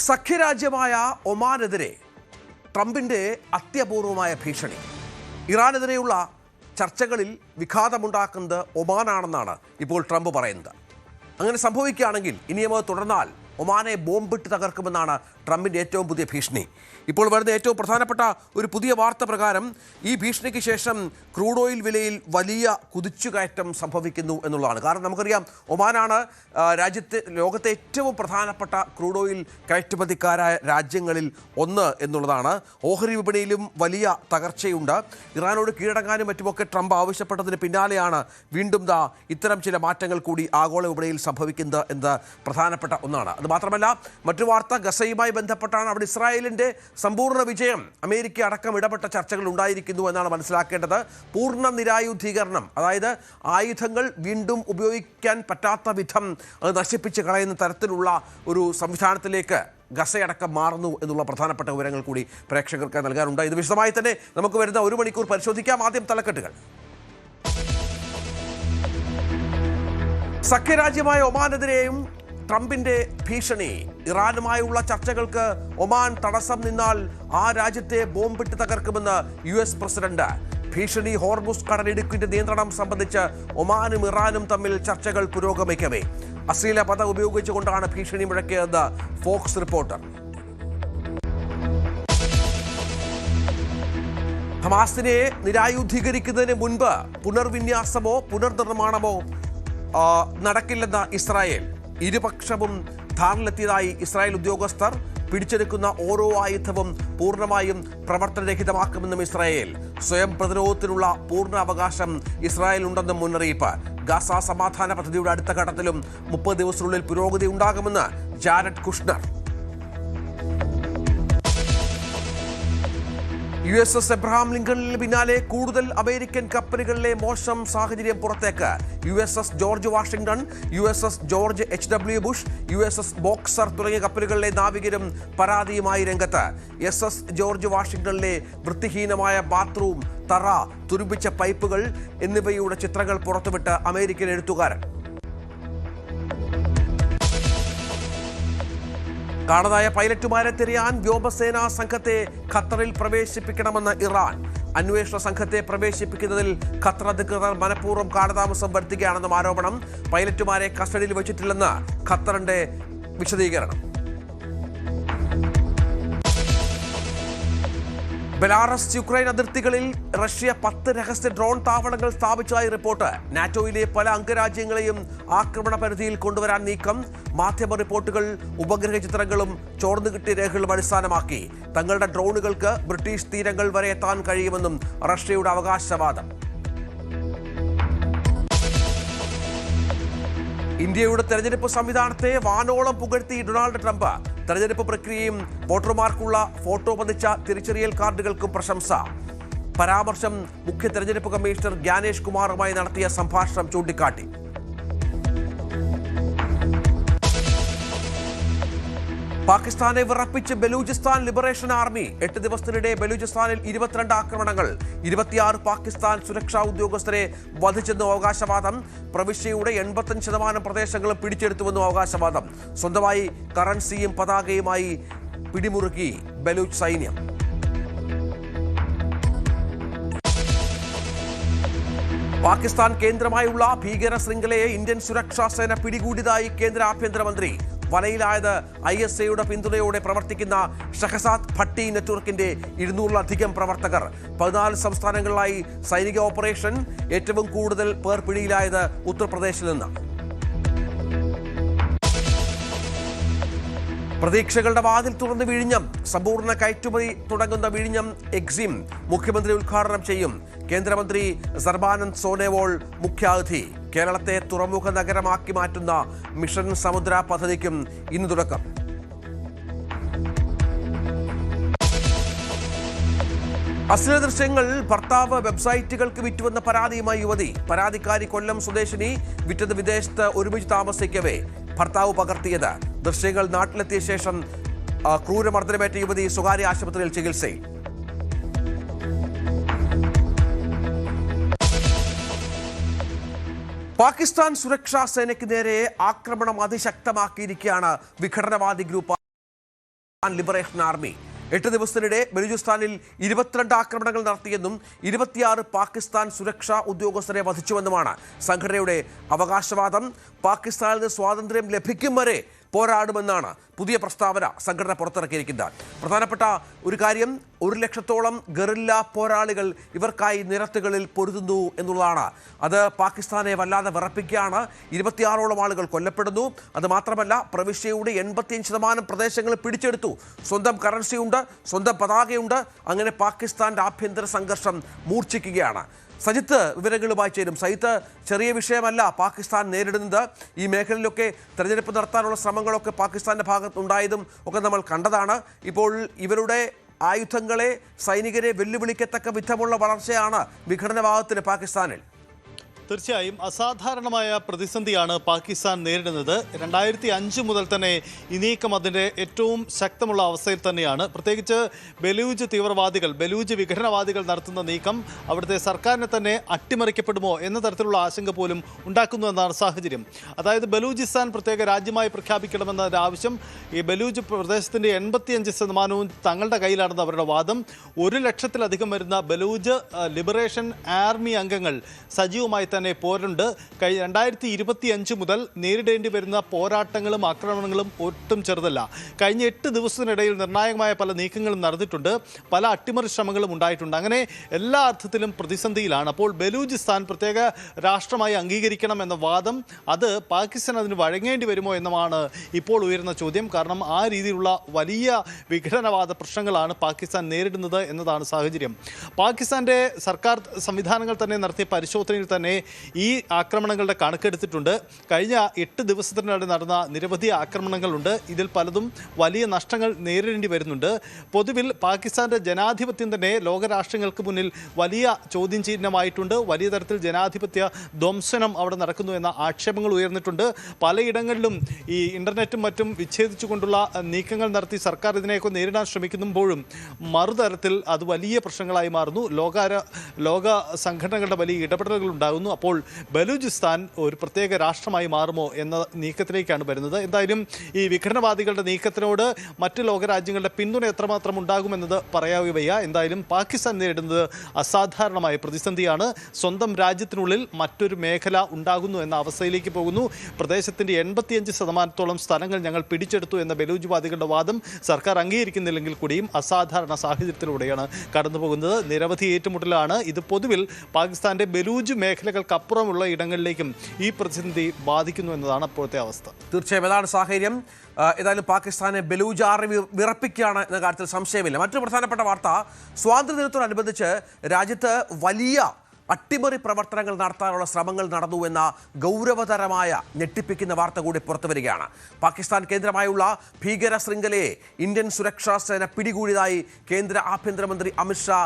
സഖ്യരാജ്യമായ ഒമാനെതിരെ ട്രംപിൻ്റെ അത്യപൂർവമായ ഭീഷണി. ഇറാനെതിരെയുള്ള ചർച്ചകളിൽ വിഘാതമുണ്ടാക്കുന്നത് ഒമാനാണെന്നാണ് ഇപ്പോൾ ട്രംപ് പറയുന്നത്. അങ്ങനെ സംഭവിക്കുകയാണെങ്കിൽ ഇനിയും തുടർന്നാൽ ഒമാനെ ബോംബിട്ട് തകർക്കുമെന്നാണ് ട്രംപിൻ്റെ ഏറ്റവും പുതിയ ഭീഷണി. ഇപ്പോൾ വരുന്ന ഏറ്റവും പ്രധാനപ്പെട്ട ഒരു പുതിയ വാർത്ത പ്രകാരം ഈ ഭീഷണിക്ക് ശേഷം ക്രൂഡ് ഓയിൽ വിലയിൽ വലിയ കുതിച്ചുകയറ്റം സംഭവിക്കുന്നു എന്നുള്ളതാണ്. കാരണം നമുക്കറിയാം, ഒമാനാണ് ലോകത്തെ ഏറ്റവും പ്രധാനപ്പെട്ട ക്രൂഡ് ഓയിൽ കയറ്റുമതിക്കാരായ രാജ്യങ്ങളിൽ ഒന്ന് എന്നുള്ളതാണ്. ഓഹരി വിപണിയിലും വലിയ തകർച്ചയുണ്ട്. ഇറാനോട് കീഴടങ്ങാനും മറ്റുമൊക്കെ ട്രംപ് ആവശ്യപ്പെട്ടതിന് പിന്നാലെയാണ് വീണ്ടും ഇത്തരം ചില മാറ്റങ്ങൾ കൂടി ആഗോള വിപണിയിൽ സംഭവിക്കുന്നത് എന്നത് പ്രധാനപ്പെട്ട ഒന്നാണ്. അത് മാത്രമല്ല, മറ്റു വാർത്ത ഗസയുമായി ബന്ധപ്പെട്ടാണ്. അവിടെ ഇസ്രായേലിൻ്റെ സമ്പൂർണ്ണ വിജയം അമേരിക്ക അടക്കം ഇടപെട്ട ചർച്ചകൾ ഉണ്ടായിരിക്കുന്നു എന്നാണ് മനസ്സിലാക്കേണ്ടത്. പൂർണ്ണ നിരായുധീകരണം, അതായത് ആയുധങ്ങൾ വീണ്ടും ഉപയോഗിക്കാൻ പറ്റാത്ത വിധം അത് നശിപ്പിച്ച് കളയുന്ന തരത്തിലുള്ള ഒരു സംവിധാനത്തിലേക്ക് ഗസയടക്കം മാറുന്നു എന്നുള്ള പ്രധാനപ്പെട്ട വിവരങ്ങൾ കൂടി പ്രേക്ഷകർക്ക് നൽകാനുണ്ട്. ഇത് വിശദമായി തന്നെ നമുക്ക് വരുന്ന ഒരു മണിക്കൂർ പരിശോധിക്കാം. ആദ്യം തലക്കെട്ടുകൾ. സഖ്യരാജ്യമായ ഒമാനെതിരെയും ട്രംപിന്റെ ഭീഷണി. ഇറാനുമായുള്ള ചർച്ചകൾക്ക് ഒമാൻ തടസ്സം നിന്നാൽ ആ രാജ്യത്തെ ബോംബിട്ട് തകർക്കുമെന്ന് US പ്രസിഡന്റ്. ഭീഷണി. ഹോർമുസ് കടലിടുക്കിന്റെ നിയന്ത്രണം സംബന്ധിച്ച് ഒമാനും ഇറാനും തമ്മിൽ ചർച്ചകൾ പുരോഗമിക്കവേ അശ്ലീല പദം ഉപയോഗിച്ചുകൊണ്ടാണ് ഭീഷണി മുഴക്കിയതെന്ന് ഫോക്സ് റിപ്പോർട്ടർ. ഹമാസിനെ നിരായുധീകരിക്കുന്നതിന് മുൻപ് പുനർവിന്യാസമോ പുനർനിർമ്മാണമോ നടക്കില്ലെന്ന ഇസ്രായേൽ. ഇരുപക്ഷവും ധാരണയിലെത്തിയതായി ഇസ്രായേൽ ഉദ്യോഗസ്ഥർ. പിടിച്ചെടുക്കുന്ന ഓരോ ആയുധവും പൂർണ്ണമായും പ്രവർത്തനരഹിതമാക്കുമെന്നും ഇസ്രായേൽ. സ്വയം പ്രതിരോധത്തിനുള്ള പൂർണ്ണ അവകാശം ഇസ്രായേലിനുണ്ടെന്നും മുന്നറിയിപ്പ്. ഗാസ സമാധാന പദ്ധതിയുടെ അടുത്ത ഘട്ടത്തിലും 30 ദിവസത്തിനുള്ളിൽ പുരോഗതി ഉണ്ടാകുമെന്ന് ജാരഡ് കുഷ്ണർ. USS എബ്രഹാം ലിങ്കണിന് പിന്നാലെ കൂടുതൽ അമേരിക്കൻ കപ്പലുകളിലെ മോശം സാഹചര്യം പുറത്തേക്ക്. USS George Washington, USS George HW Bush, USS boxer തുടങ്ങിയ കപ്പലുകളിലെ നാവികരും പരാതിയുമായി രംഗത്ത്. SS ജോർജ് വാഷിംഗ്ടണിലെ വൃത്തിഹീനമായ ബാത്റൂം, തറ, തുരുമ്പിച്ച പൈപ്പുകൾ എന്നിവയുടെ ചിത്രങ്ങൾ പുറത്തുവിട്ട് അമേരിക്കൻ എഴുത്തുകാരൻ. കാണാതായ പൈലറ്റുമാരെ തിരയാൻ വ്യോമസേനാ സംഘത്തെ ഖത്തറിൽ പ്രവേശിപ്പിക്കണമെന്ന് ഇറാൻ. അന്വേഷണ സംഘത്തെ പ്രവേശിപ്പിക്കുന്നതിൽ ഖത്തർ അധികൃതർ മനഃപൂർവ്വം കാലതാമസം വരുത്തുകയാണെന്നും ആരോപണം. പൈലറ്റുമാരെ കസ്റ്റഡിയിൽ വെച്ചിട്ടില്ലെന്ന് ഖത്തറിന്റെ വിശദീകരണം. ബെലാറസ് യുക്രൈൻ അതിർത്തികളിൽ റഷ്യ 10 രഹസ്യ ഡ്രോൺ താവളങ്ങൾ സ്ഥാപിച്ചതായി റിപ്പോർട്ട്. നാറ്റോയിലെ പല അംഗരാജ്യങ്ങളെയും ആക്രമണ പരിധിയിൽ കൊണ്ടുവരാൻ നീക്കം. മാധ്യമ റിപ്പോർട്ടുകൾ ഉപഗ്രഹ ചിത്രങ്ങളും ചോർന്നുകിട്ടിയ രേഖകളും അടിസ്ഥാനമാക്കി തങ്ങളുടെ ഡ്രോണുകൾക്ക് ബ്രിട്ടീഷ് തീരങ്ങൾ വരെ എത്താൻ കഴിയുമെന്നും റഷ്യയുടെ അവകാശവാദം. ഇന്ത്യയുടെ തെരഞ്ഞെടുപ്പ് സംവിധാനത്തെ വാനോളം പുകഴ്ത്തി ഡൊണാൾഡ് ട്രംപ്. തെരഞ്ഞെടുപ്പ് പ്രക്രിയയും വോട്ടർമാർക്കുള്ള ഫോട്ടോ പതിച്ച തിരിച്ചറിയൽ കാർഡുകൾക്കും പ്രശംസ. പരാമർശം മുഖ്യ തെരഞ്ഞെടുപ്പ് കമ്മീഷണർ ജ്ഞാനേഷ് കുമാറുമായി നടത്തിയ സംഭാഷണം ചൂണ്ടിക്കാട്ടി. പാകിസ്ഥാനെ വിറപ്പിച്ച് ബലൂചിസ്ഥാൻ ലിബറേഷൻ ആർമി. 8 ദിവസത്തിനിടെ ബലൂചിസ്ഥാനിൽ 22 ആക്രമണങ്ങൾ. 26 പാകിസ്ഥാൻ സുരക്ഷാ ഉദ്യോഗസ്ഥരെ വധിച്ചെന്നും അവകാശവാദം. പ്രവിശ്യയുടെ 85% പ്രദേശങ്ങളും പിടിച്ചെടുത്തുവെന്നും അവകാശവാദം. സ്വന്തമായി കറൻസിയും പതാകയുമായി പിടിമുറുക്കി ബലൂച്ച് സൈന്യം. പാകിസ്ഥാൻ കേന്ദ്രമായുള്ള ഭീകര ശൃംഖലയെ ഇന്ത്യൻ സുരക്ഷാ സേന പിടികൂടിയതായി കേന്ദ്ര ആഭ്യന്തരമന്ത്രി. വലയിലായത് ISAയുടെ പിന്തുണയോടെ പ്രവർത്തിക്കുന്ന ഷഹസാദ് ഭട്ടി നെറ്റ്വർക്കിന്റെ 200-ലധികം പ്രവർത്തകർ. 14 സംസ്ഥാനങ്ങളിലായി സൈനിക ഓപ്പറേഷൻ. ഏറ്റവും കൂടുതൽ പേർ പിടിയിലായത് ഉത്തർപ്രദേശിൽ നിന്ന്. പ്രതീക്ഷകളുടെ വാതിൽ തുറന്ന് വിഴിഞ്ഞം. സമ്പൂർണ്ണ കയറ്റുമതി തുടങ്ങുന്ന വിഴിഞ്ഞം എക്സിം മുഖ്യമന്ത്രി ഉദ്ഘാടനം ചെയ്യും. കേന്ദ്രമന്ത്രി സർബാനന്ദ് സോനോവാൾ മുഖ്യാതിഥി. കേരളത്തെ തുറമുഖ നഗരമാക്കി മാറ്റുന്ന മിഷൻ സമുദ്ര പദ്ധതിക്കും ഇന്ന് തുടക്കം. അശ്ലീല ദൃശ്യങ്ങൾ ഭർത്താവ് വെബ്സൈറ്റുകൾക്ക് വിറ്റുവെന്ന പരാതിയുമായി യുവതി. പരാതിക്കാരി കൊല്ലം സ്വദേശിനി. വിറ്റത് വിദേശത്ത് ഒരുമിച്ച് താമസിക്കവേ ഭർത്താവ് പകർത്തിയത്. ദൃശ്യങ്ങൾ നാട്ടിലെത്തിയ ശേഷം ക്രൂരമർദ്ദനമേറ്റ യുവതി സ്വകാര്യ ആശുപത്രിയിൽ ചികിത്സയിൽ. പാകിസ്ഥാൻ സുരക്ഷാ സേനയ്ക്ക് നേരെ ആക്രമണം അതിശക്തമാക്കിയിരിക്കുകയാണ് വിഘടനവാദി ഗ്രൂപ്പ് ലിബറേഷൻ ആർമി 8 ദിവസത്തിനിടെ ബലൂചിസ്ഥാനിൽ 22 ആക്രമണങ്ങൾ നടത്തിയെന്നും 26 പാകിസ്ഥാൻ സുരക്ഷാ ഉദ്യോഗസ്ഥരെ വധിച്ചുവെന്നുമാണ് സംഘടനയുടെ അവകാശവാദം. പാകിസ്ഥാനിൽ നിന്ന് സ്വാതന്ത്ര്യം ലഭിക്കും വരെ പോരാടുമെന്നാണ് പുതിയ പ്രസ്താവന സംഘടന പുറത്തിറക്കിയിരിക്കുന്നത്. പ്രധാനപ്പെട്ട ഒരു കാര്യം, 1 ലക്ഷത്തോളം ഗറില്ല പോരാളികൾ ഇവർക്കായി നിരത്തുകളിൽ പൊരുതുന്നു എന്നുള്ളതാണ്. അത് പാകിസ്ഥാനെ വല്ലാതെ വിറപ്പിക്കുകയാണ്. 26ഓളം ആളുകൾ കൊല്ലപ്പെടുന്നു. അത് മാത്രമല്ല, പ്രവിശ്യയുടെ 85% പ്രദേശങ്ങൾ പിടിച്ചെടുത്തു. സ്വന്തം കറൻസിയുണ്ട്, സ്വന്തം പതാകയുണ്ട്. അങ്ങനെ പാകിസ്ഥാന്റെ ആഭ്യന്തര സംഘർഷം മൂർച്ഛിക്കുകയാണ്. സജിത്ത് വിവരങ്ങളുമായി ചേരും. സജിത്ത്, ചെറിയ വിഷയമല്ല പാകിസ്ഥാൻ നേരിടുന്നത്. ഈ മേഖലയിലൊക്കെ തെരഞ്ഞെടുപ്പ് നടത്താനുള്ള ശ്രമങ്ങളൊക്കെ പാകിസ്ഥാന്റെ ഭാഗത്തുണ്ടായതും ഒക്കെ നമ്മൾ കണ്ടതാണ്. ഇപ്പോൾ ഇവരുടെ ആയുധങ്ങളെ, സൈനികരെ വെല്ലുവിളിക്കത്തക്ക വിധമുള്ള വളർച്ചയാണ് വിഘടനവാദത്തിന് പാകിസ്ഥാനിൽ. തീർച്ചയായും അസാധാരണമായ പ്രതിസന്ധിയാണ് പാകിസ്ഥാൻ നേരിടുന്നത്. 2005 മുതൽ തന്നെ ഈ നീക്കം അതിൻ്റെ ഏറ്റവും ശക്തമുള്ള അവസ്ഥയിൽ തന്നെയാണ്. പ്രത്യേകിച്ച് ബലൂജ് തീവ്രവാദികൾ, ബലൂജ് വിഘടനവാദികൾ നടത്തുന്ന നീക്കം അവിടുത്തെ സർക്കാരിനെ തന്നെ അട്ടിമറിക്കപ്പെടുമോ എന്ന തരത്തിലുള്ള ആശങ്ക പോലും ഉണ്ടാക്കുന്നു എന്നാണ് സാഹചര്യം. അതായത് ബലൂചിസ്ഥാൻ പ്രത്യേക രാജ്യമായി പ്രഖ്യാപിക്കണമെന്നതിൻ്റെ ആവശ്യം, ഈ ബലൂജ് പ്രദേശത്തിൻ്റെ 85% തങ്ങളുടെ കയ്യിലാണെന്ന് അവരുടെ വാദം. 1 ലക്ഷത്തിലധികം വരുന്ന ബലൂജ് ലിബറേഷൻ ആർമി അംഗങ്ങൾ സജീവമായി തന്നെ പോരുണ്ട്. 2025 മുതൽ നേരിടേണ്ടി വരുന്ന പോരാട്ടങ്ങളും ആക്രമണങ്ങളും ഒട്ടും ചെറുതല്ല. കഴിഞ്ഞ 8 ദിവസത്തിനിടയിൽ നിർണായകമായ പല നീക്കങ്ങളും നടന്നിട്ടുണ്ട്, പല അട്ടിമറി ശ്രമങ്ങളും ഉണ്ടായിട്ടുണ്ട്. അങ്ങനെ എല്ലാ അർത്ഥത്തിലും പ്രതിസന്ധിയിലാണ്. അപ്പോൾ ബലൂചിസ്ഥാൻ പ്രത്യേക രാഷ്ട്രമായി അംഗീകരിക്കണം എന്ന വാദം, അത് പാകിസ്ഥാൻ അതിന് വഴങ്ങേണ്ടി വരുമോ എന്നുമാണ് ഇപ്പോൾ ഉയരുന്ന ചോദ്യം. കാരണം ആ രീതിയിലുള്ള വലിയ വിഘടനവാദ പ്രശ്നങ്ങളാണ് പാകിസ്ഥാൻ നേരിടുന്നത് എന്നതാണ് സാഹചര്യം. പാകിസ്ഥാന്റെ സർക്കാർ സംവിധാനങ്ങൾ തന്നെ നടത്തിയ പരിശോധനയിൽ തന്നെ ഈ ആക്രമണങ്ങളുടെ കണക്കെടുത്തിട്ടുണ്ട്. കഴിഞ്ഞ 8 ദിവസത്തിനിടെ നടന്ന നിരവധി ആക്രമണങ്ങളുണ്ട്. ഇതിൽ പലതും വലിയ നഷ്ടങ്ങൾ നേരിടേണ്ടി വരുന്നുണ്ട്. പൊതുവിൽ പാകിസ്ഥാന്റെ ജനാധിപത്യം തന്നെ ലോകരാഷ്ട്രങ്ങൾക്ക് മുന്നിൽ വലിയ ചോദ്യം ചിഹ്നമായിട്ടുണ്ട്. വലിയ തരത്തിൽ ജനാധിപത്യ ധ്വംസനം അവിടെ നടക്കുന്നു എന്ന ആക്ഷേപങ്ങൾ ഉയർന്നിട്ടുണ്ട്. പലയിടങ്ങളിലും ഈ ഇന്റർനെറ്റും മറ്റും വിച്ഛേദിച്ചുകൊണ്ടുള്ള നീക്കങ്ങൾ നടത്തി സർക്കാർ ഇതിനെയൊക്കെ നേരിടാൻ ശ്രമിക്കുമ്പോഴും മറുതരത്തിൽ അത് വലിയ പ്രശ്നങ്ങളായി മാറുന്നു. ലോക സംഘടനകളുടെ വലിയ ഇടപെടലുകൾ ഉണ്ടാകുന്നു. അപ്പോൾ ബലൂചിസ്ഥാൻ ഒരു പ്രത്യേക രാഷ്ട്രമായി മാറുമോ എന്ന നീക്കത്തിലേക്കാണ് വരുന്നത്. എന്തായാലും ഈ വിഘടനവാദികളുടെ നീക്കത്തിനോട് മറ്റ് ലോകരാജ്യങ്ങളുടെ പിന്തുണ എത്രമാത്രം ഉണ്ടാകുമെന്നത് പറയാവേ വയ്യ. എന്തായാലും പാകിസ്ഥാൻ നേരിടുന്നത് അസാധാരണമായ പ്രതിസന്ധിയാണ്. സ്വന്തം രാജ്യത്തിനുള്ളിൽ മറ്റൊരു മേഖല ഉണ്ടാകുന്നു എന്ന അവസ്ഥയിലേക്ക് പോകുന്നു. പ്രദേശത്തിൻ്റെ 85% സ്ഥലങ്ങൾ ഞങ്ങൾ പിടിച്ചെടുത്തു എന്ന ബലൂജ്വാദികളുടെ വാദം സർക്കാർ അംഗീകരിക്കുന്നില്ലെങ്കിൽ കൂടിയും അസാധാരണ സാഹചര്യത്തിലൂടെയാണ് കടന്നു പോകുന്നത്. നിരവധി ഏറ്റുമുട്ടലാണ്. ഇത് പൊതുവിൽ പാകിസ്ഥാന്റെ ബലൂജ് മേഖലകൾക്കപ്പുറമുള്ള ഇടങ്ങളിലേക്കും ഈ പ്രതിസന്ധി ബാധിക്കുന്നു എന്നതാണ് അപ്പോഴത്തെ അവസ്ഥ. തീർച്ചയായും അതാണ് സാഹചര്യം. ഏതായാലും പാകിസ്ഥാനെ ബലൂജ് ആർമി വിറപ്പിക്കുകയാണ് എന്ന കാര്യത്തിൽ സംശയമില്ല. മറ്റൊരു പ്രധാനപ്പെട്ട വാർത്ത, സ്വാതന്ത്ര്യദിനത്തോടനുബന്ധിച്ച് രാജ്യത്ത് വലിയ അട്ടിമറി പ്രവർത്തനങ്ങൾ നടത്താനുള്ള ശ്രമങ്ങൾ നടന്നു എന്ന ഗൗരവതരമായ ഞെട്ടിപ്പിക്കുന്ന വാർത്ത കൂടി പുറത്തു വരികയാണ്. പാകിസ്ഥാൻ കേന്ദ്രമായുള്ള ഭീകര ശൃംഖലയെ ഇന്ത്യൻ സുരക്ഷാ സേന പിടികൂടിയതായി കേന്ദ്ര ആഭ്യന്തരമന്ത്രി അമിത്ഷാ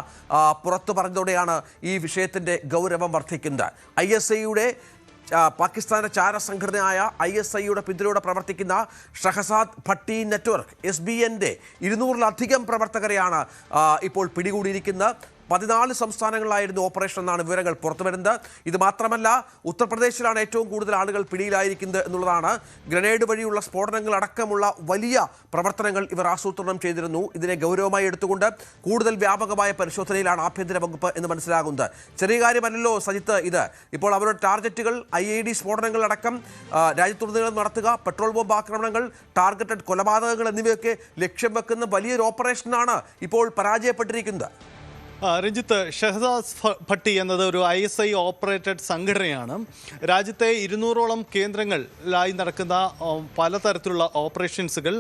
പുറത്തു പറഞ്ഞതോടെയാണ് ഈ വിഷയത്തിൻ്റെ ഗൗരവം വർദ്ധിക്കുന്നത്. ISIയുടെ പാകിസ്ഥാന്റെ ചാരസംഘടനയായ ISIയുടെ പിന്തുണയോടെ പ്രവർത്തിക്കുന്ന ഷഹസാദ് ഭട്ടി നെറ്റ്വർക്ക് SBNന്റെ 200-ലധികം പ്രവർത്തകരെയാണ് ഇപ്പോൾ പിടികൂടിയിരിക്കുന്നത്. 14 സംസ്ഥാനങ്ങളിലായിരുന്നു ഓപ്പറേഷൻ എന്നാണ് വിവരങ്ങൾ പുറത്തുവരുന്നത്. ഇത് മാത്രമല്ല, ഉത്തർപ്രദേശിലാണ് ഏറ്റവും കൂടുതൽ ആളുകൾ പിടിയിലായിരിക്കുന്നത് എന്നുള്ളതാണ്. ഗ്രനേഡ് വഴിയുള്ള സ്ഫോടനങ്ങൾ അടക്കമുള്ള വലിയ പ്രവർത്തനങ്ങൾ ഇവർ ആസൂത്രണം ചെയ്തിരുന്നു. ഇതിനെ ഗൗരവമായി എടുത്തുകൊണ്ട് കൂടുതൽ വ്യാപകമായ പരിശോധനയിലാണ് ആഭ്യന്തര വകുപ്പ് എന്ന് മനസ്സിലാകുന്നത്. ചെറിയ കാര്യമല്ലല്ലോ സജിത്ത് ഇത്. ഇപ്പോൾ അവരുടെ ടാർഗറ്റുകൾ IED സ്ഫോടനങ്ങൾ അടക്കം രാജ്യത്തുടനീളം നടത്തുക, പെട്രോൾ ബോംബ് ആക്രമണങ്ങൾ, ടാർഗറ്റഡ് കൊലപാതകങ്ങൾ എന്നിവയൊക്കെ ലക്ഷ്യം വെക്കുന്ന വലിയൊരു ഓപ്പറേഷനാണ് ഇപ്പോൾ പരാജയപ്പെട്ടിരിക്കുന്നത്. രഞ്ജിത്ത്, ഷഹസാദ് ഭട്ടി എന്നത് ഒരു ISI ഓപ്പറേറ്റഡ് സംഘടനയാണ്. രാജ്യത്തെ 200ഓളം കേന്ദ്രങ്ങളിലായി നടക്കുന്ന പലതരത്തിലുള്ള ഓപ്പറേഷൻസുകൾ.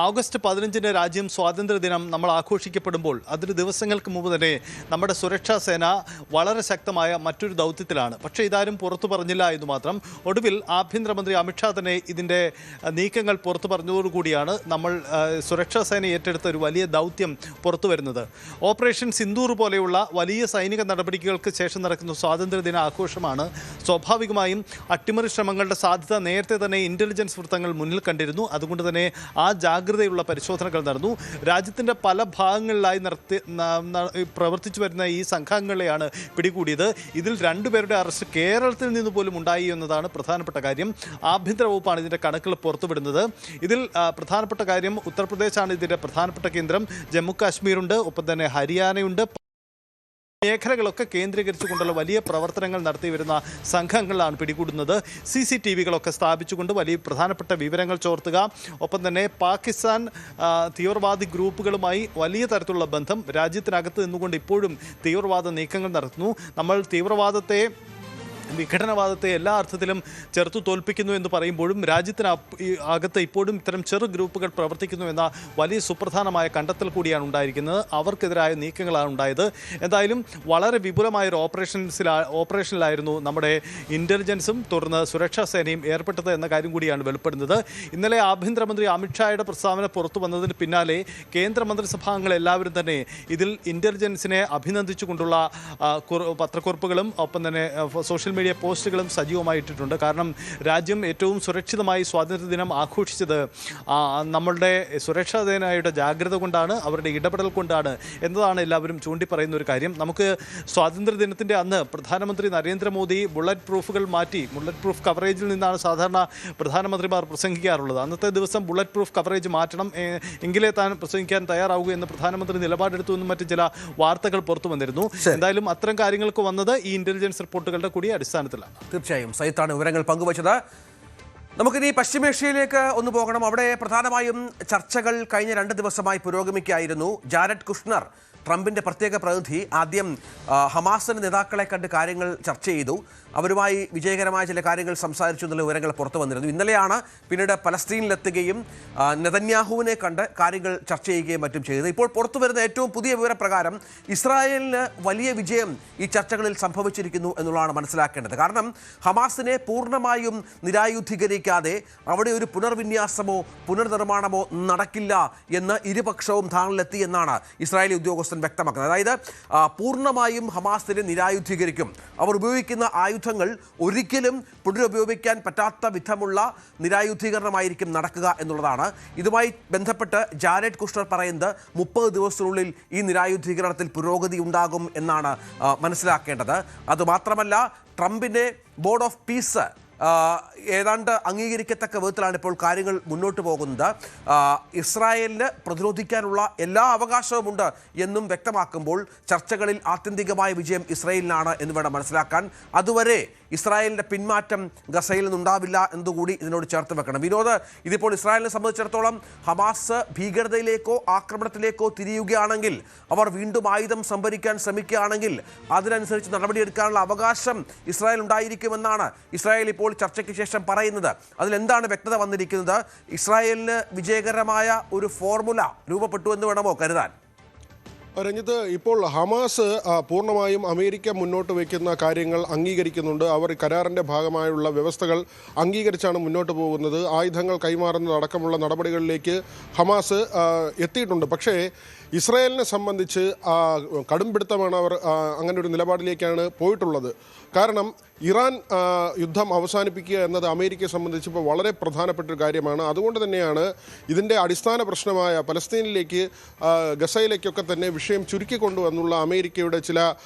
ഓഗസ്റ്റ് 15 രാജ്യം സ്വാതന്ത്ര്യദിനം നമ്മൾ ആഘോഷിക്കപ്പെടുമ്പോൾ അതിന് ദിവസങ്ങൾക്ക് മുമ്പ് തന്നെ നമ്മുടെ സുരക്ഷാ സേന വളരെ ശക്തമായ മറ്റൊരു ദൗത്യത്തിലാണ്. പക്ഷേ ഇതാരും പുറത്തു പറഞ്ഞില്ല എന്ന് മാത്രം. ഒടുവിൽ ആഭ്യന്തരമന്ത്രി അമിത്ഷാ തന്നെ ഇതിൻ്റെ നീക്കങ്ങൾ പുറത്തു പറഞ്ഞതോടുകൂടിയാണ് നമ്മൾ സുരക്ഷാ സേന ഏറ്റെടുത്ത ഒരു വലിയ ദൗത്യം പുറത്തു വരുന്നത്. ഓപ്പറേഷൻ സിന്ദൂർ പോലെയുള്ള വലിയ സൈനിക നടപടികൾക്ക് ശേഷം നടക്കുന്ന സ്വാതന്ത്ര്യദിന ആഘോഷമാണ്. സ്വാഭാവികമായും അട്ടിമറി ശ്രമങ്ങളുടെ സാധ്യത നേരത്തെ തന്നെ ഇന്റലിജൻസ് വൃത്തങ്ങൾ മുന്നിൽ കണ്ടിരുന്നു. അതുകൊണ്ട് തന്നെ ആ ജാഗ്രതയുള്ള പരിശോധനകൾ നടന്നു. രാജ്യത്തിൻ്റെ പല ഭാഗങ്ങളിലായി പ്രവർത്തിച്ചു വരുന്ന ഈ സംഘങ്ങളെയാണ് പിടികൂടിയത്. ഇതിൽ 2 പേരുടെ അറസ്റ്റ് കേരളത്തിൽ നിന്ന് പോലും ഉണ്ടായി എന്നതാണ് പ്രധാനപ്പെട്ട കാര്യം. ആഭ്യന്തര വകുപ്പാണ് ഇതിൻ്റെ കണക്കുകൾ പുറത്തുവിടുന്നത്. ഇതിൽ പ്രധാനപ്പെട്ട കാര്യം ഉത്തർപ്രദേശാണ് ഇതിൻ്റെ പ്രധാനപ്പെട്ട കേന്ദ്രം. ജമ്മു കാശ്മീരുണ്ട്, ഒപ്പം തന്നെ ഹരിയാനയുണ്ട്. മേഖലകളൊക്കെ കേന്ദ്രീകരിച്ചുകൊണ്ടുള്ള വലിയ പ്രവർത്തനങ്ങൾ നടത്തി വരുന്ന സംഘങ്ങളാണ് പിടികൂടുന്നത്. CCTVകളൊക്കെ സ്ഥാപിച്ചുകൊണ്ട് വലിയ പ്രധാനപ്പെട്ട വിവരങ്ങൾ ചോർത്തുക, ഒപ്പം തന്നെ പാകിസ്ഥാൻ തീവ്രവാദി ഗ്രൂപ്പുകളുമായി വലിയ തരത്തിലുള്ള ബന്ധം, രാജ്യത്തിനകത്ത് നിന്നുകൊണ്ട് ഇപ്പോഴും തീവ്രവാദ നീക്കങ്ങൾ നടത്തുന്നു. നമ്മൾ തീവ്രവാദത്തെ വിഘടനവാദത്തെ എല്ലാ അർത്ഥത്തിലും ചെറുത്തു തോൽപ്പിക്കുന്നു എന്ന് പറയുമ്പോഴും രാജ്യത്തിന് അകത്ത് ഇപ്പോഴും ഇത്തരം ചെറു ഗ്രൂപ്പുകൾ പ്രവർത്തിക്കുന്നു എന്ന വലിയ സുപ്രധാനമായ കണ്ടെത്തൽ കൂടിയാണ് ഉണ്ടായിരിക്കുന്നത്. അവർക്കെതിരായ നീക്കങ്ങളാണ് ഉണ്ടായത്. എന്തായാലും വളരെ വിപുലമായൊരു ഓപ്പറേഷനിലായിരുന്നു നമ്മുടെ ഇൻ്റലിജൻസും തുടർന്ന് സുരക്ഷാ സേനയും ഏർപ്പെട്ടത് എന്ന കാര്യം കൂടിയാണ് വെളിപ്പെടുന്നത്. ഇന്നലെ ആഭ്യന്തരമന്ത്രി അമിത്ഷായുടെ പ്രസ്താവന പുറത്തു വന്നതിന് പിന്നാലെ കേന്ദ്രമന്ത്രിസഭാംഗങ്ങൾ എല്ലാവരും തന്നെ ഇതിൽ ഇൻ്റലിജൻസിനെ അഭിനന്ദിച്ചുകൊണ്ടുള്ള പത്രക്കുറിപ്പുകളും ഒപ്പം തന്നെ സോഷ്യൽ മീഡിയ പോസ്റ്റുകളും സജീവമായിട്ടിട്ടുണ്ട്. കാരണം രാജ്യം ഏറ്റവും സുരക്ഷിതമായി സ്വാതന്ത്ര്യദിനം ആഘോഷിച്ചത് നമ്മളുടെ സുരക്ഷാ സേനയുടെ ജാഗ്രത കൊണ്ടാണ്, അവരുടെ ഇടപെടൽ കൊണ്ടാണ് എന്നതാണ് എല്ലാവരും ചൂണ്ടിപ്പറയുന്ന ഒരു കാര്യം. നമുക്ക് സ്വാതന്ത്ര്യദിനത്തിൻ്റെ അന്ന് പ്രധാനമന്ത്രി നരേന്ദ്രമോദി ബുള്ളറ്റ് പ്രൂഫുകൾ മാറ്റി ബുള്ളറ്റ് പ്രൂഫ് കവറേജിൽ നിന്നാണ് സാധാരണ പ്രധാനമന്ത്രിമാർ പ്രസംഗിക്കാറുള്ളത്. അന്നത്തെ ദിവസം ബുള്ളറ്റ് പ്രൂഫ് കവറേജ് മാറ്റണം, എങ്കിലേ താൻ പ്രസംഗിക്കാൻ തയ്യാറാവുക എന്ന് പ്രധാനമന്ത്രി നിലപാടെടുത്തു എന്നും മറ്റ് ചില വാർത്തകൾ പുറത്തു വന്നിരുന്നു. എന്തായാലും അത്തരം കാര്യങ്ങൾക്ക് വന്നത് ഈ ഇന്റലിജൻസ് റിപ്പോർട്ടുകളുടെ കൂടി അടിസ്ഥാനത്തിലാണ്. തീർച്ചയായും സൈത്താണ് വിവരങ്ങൾ പങ്കുവച്ചത്. നമുക്കിനി പശ്ചിമേഷ്യയിലേക്ക് ഒന്ന് പോകണം. അവിടെ പ്രധാനമായും ചർച്ചകൾ കഴിഞ്ഞ 2 ദിവസമായി പുരോഗമിക്കുകയായിരുന്നു. ജാരഡ് കുഷ്ണർ, ട്രംപിൻ്റെ പ്രത്യേക പ്രതിനിധി, ആദ്യം ഹമാസിൻ്റെ നേതാക്കളെ കണ്ട് കാര്യങ്ങൾ ചർച്ച ചെയ്തു. അവരുമായി വിജയകരമായ ചില കാര്യങ്ങൾ സംസാരിച്ചു എന്നുള്ള വിവരങ്ങൾ പുറത്തു വന്നിരുന്നു. ഇന്നലെയാണ് പിന്നീട് പലസ്തീനിലെത്തുകയും നെതന്യാഹുവിനെ കണ്ട് കാര്യങ്ങൾ ചർച്ച ചെയ്യുകയും മറ്റും ചെയ്തത്. ഇപ്പോൾ പുറത്തു വരുന്ന ഏറ്റവും പുതിയ വിവരപ്രകാരം ഇസ്രായേലിന് വലിയ വിജയം ഈ ചർച്ചകളിൽ സംഭവിച്ചിരിക്കുന്നു എന്നുള്ളതാണ് മനസ്സിലാക്കേണ്ടത്. കാരണം ഹമാസിനെ പൂർണ്ണമായും നിരായുധീകരിക്കാതെ അവിടെ ഒരു പുനർവിന്യാസമോ പുനർനിർമ്മാണമോ നടക്കില്ല എന്ന് ഇരുപക്ഷവും ധാരണയിലെത്തി എന്നാണ് ഇസ്രായേലി ഉദ്യോഗസ്ഥൻ വ്യക്തമാക്കുന്നത്. അതായത് പൂർണ്ണമായും ഹമാസിനെ നിരായുധീകരിക്കും. അവർ ഉപയോഗിക്കുന്ന ആയുധങ്ങൾ ഒരിക്കലും പുനരുപയോഗിക്കാൻ പറ്റാത്ത വിധമുള്ള നിരായുധീകരണമായിരിക്കും നടക്കുക എന്നുള്ളതാണ്. ഇതുമായി ബന്ധപ്പെട്ട് ജാരഡ് കുഷ്ണർ പറയുന്നത് 30 ദിവസത്തിനുള്ളിൽ ഈ നിരായുധീകരണത്തിൽ പുരോഗതി ഉണ്ടാകും എന്നാണ് മനസ്സിലാക്കേണ്ടത്. അതുമാത്രമല്ല, ട്രംപിൻ്റെ ബോർഡ് ഓഫ് പീസ് ഏതാണ്ട് അംഗീകരിക്കത്തക്ക വിധത്തിലാണ് ഇപ്പോൾ കാര്യങ്ങൾ മുന്നോട്ട് പോകുന്നത്. ഇസ്രായേലിന് പ്രതിരോധിക്കാനുള്ള എല്ലാ അവകാശവുമുണ്ട് എന്നും വ്യക്തമാക്കുമ്പോൾ ചർച്ചകളിൽ ആത്യന്തികമായ വിജയം ഇസ്രായേലിനാണ് എന്ന് വേണം മനസ്സിലാക്കാൻ. അതുവരെ ഇസ്രായേലിൻ്റെ പിന്മാറ്റം ഗസയിൽ നിന്നുണ്ടാവില്ല എന്നുകൂടി ഇതിനോട് ചേർത്ത് വെക്കണം. വിനോദ്, ഇതിപ്പോൾ ഇസ്രായേലിനെ സംബന്ധിച്ചിടത്തോളം ഹമാസ് ഭീകരതയിലേക്കോ ആക്രമണത്തിലേക്കോ തിരിയുകയാണെങ്കിൽ, അവർ വീണ്ടും ആയുധം സംഭരിക്കാൻ ശ്രമിക്കുകയാണെങ്കിൽ അതിനനുസരിച്ച് നടപടിയെടുക്കാനുള്ള അവകാശം ഇസ്രായേൽ ഉണ്ടായിരിക്കുമെന്നാണ് ഇസ്രായേൽ ഇപ്പോൾ ചർച്ചയ്ക്ക് ശേഷം പറയുന്നത്. അതിലെന്താണ് വ്യക്തത വന്നിരിക്കുന്നത്? ഇസ്രായേലിന് വിജയകരമായ ഒരു ഫോർമുല രൂപപ്പെട്ടു എന്ന് വേണമോ കരുതാൻ? രഞ്ജിത്ത്, ഇപ്പോൾ ഹമാസ് പൂർണ്ണമായും അമേരിക്ക മുന്നോട്ട് വയ്ക്കുന്ന കാര്യങ്ങൾ അംഗീകരിക്കുന്നുണ്ട്. അവർ കരാറിൻ്റെ ഭാഗമായുള്ള വ്യവസ്ഥകൾ അംഗീകരിച്ചാണ് മുന്നോട്ട് പോകുന്നത്. ആയുധങ്ങൾ കൈമാറുന്നതടക്കമുള്ള നടപടികളിലേക്ക് ഹമാസ് എത്തിയിട്ടുണ്ട്. പക്ഷേ ഇസ്രായേലിനെ സംബന്ധിച്ച് കടുംപിടുത്തമാണ്. അവർ അങ്ങനെ ഒരു നിലപാടിലേക്കാണ് പോയിട്ടുള്ളത്. കാരണം ഇറാൻ യുദ്ധം അവസാനിപ്പിക്കുക എന്നത് അമേരിക്കയെ സംബന്ധിച്ചിപ്പോൾ വളരെ പ്രധാനപ്പെട്ട ഒരു കാര്യമാണ്. അതുകൊണ്ട് തന്നെയാണ് ഇതിൻ്റെ അടിസ്ഥാന പ്രശ്നമായ പലസ്തീനിലേക്ക് ഗസയിലേക്കൊക്കെ തന്നെ വിഷയം ചുരുക്കിക്കൊണ്ടുവന്നുള്ള അമേരിക്കയുടെ ചില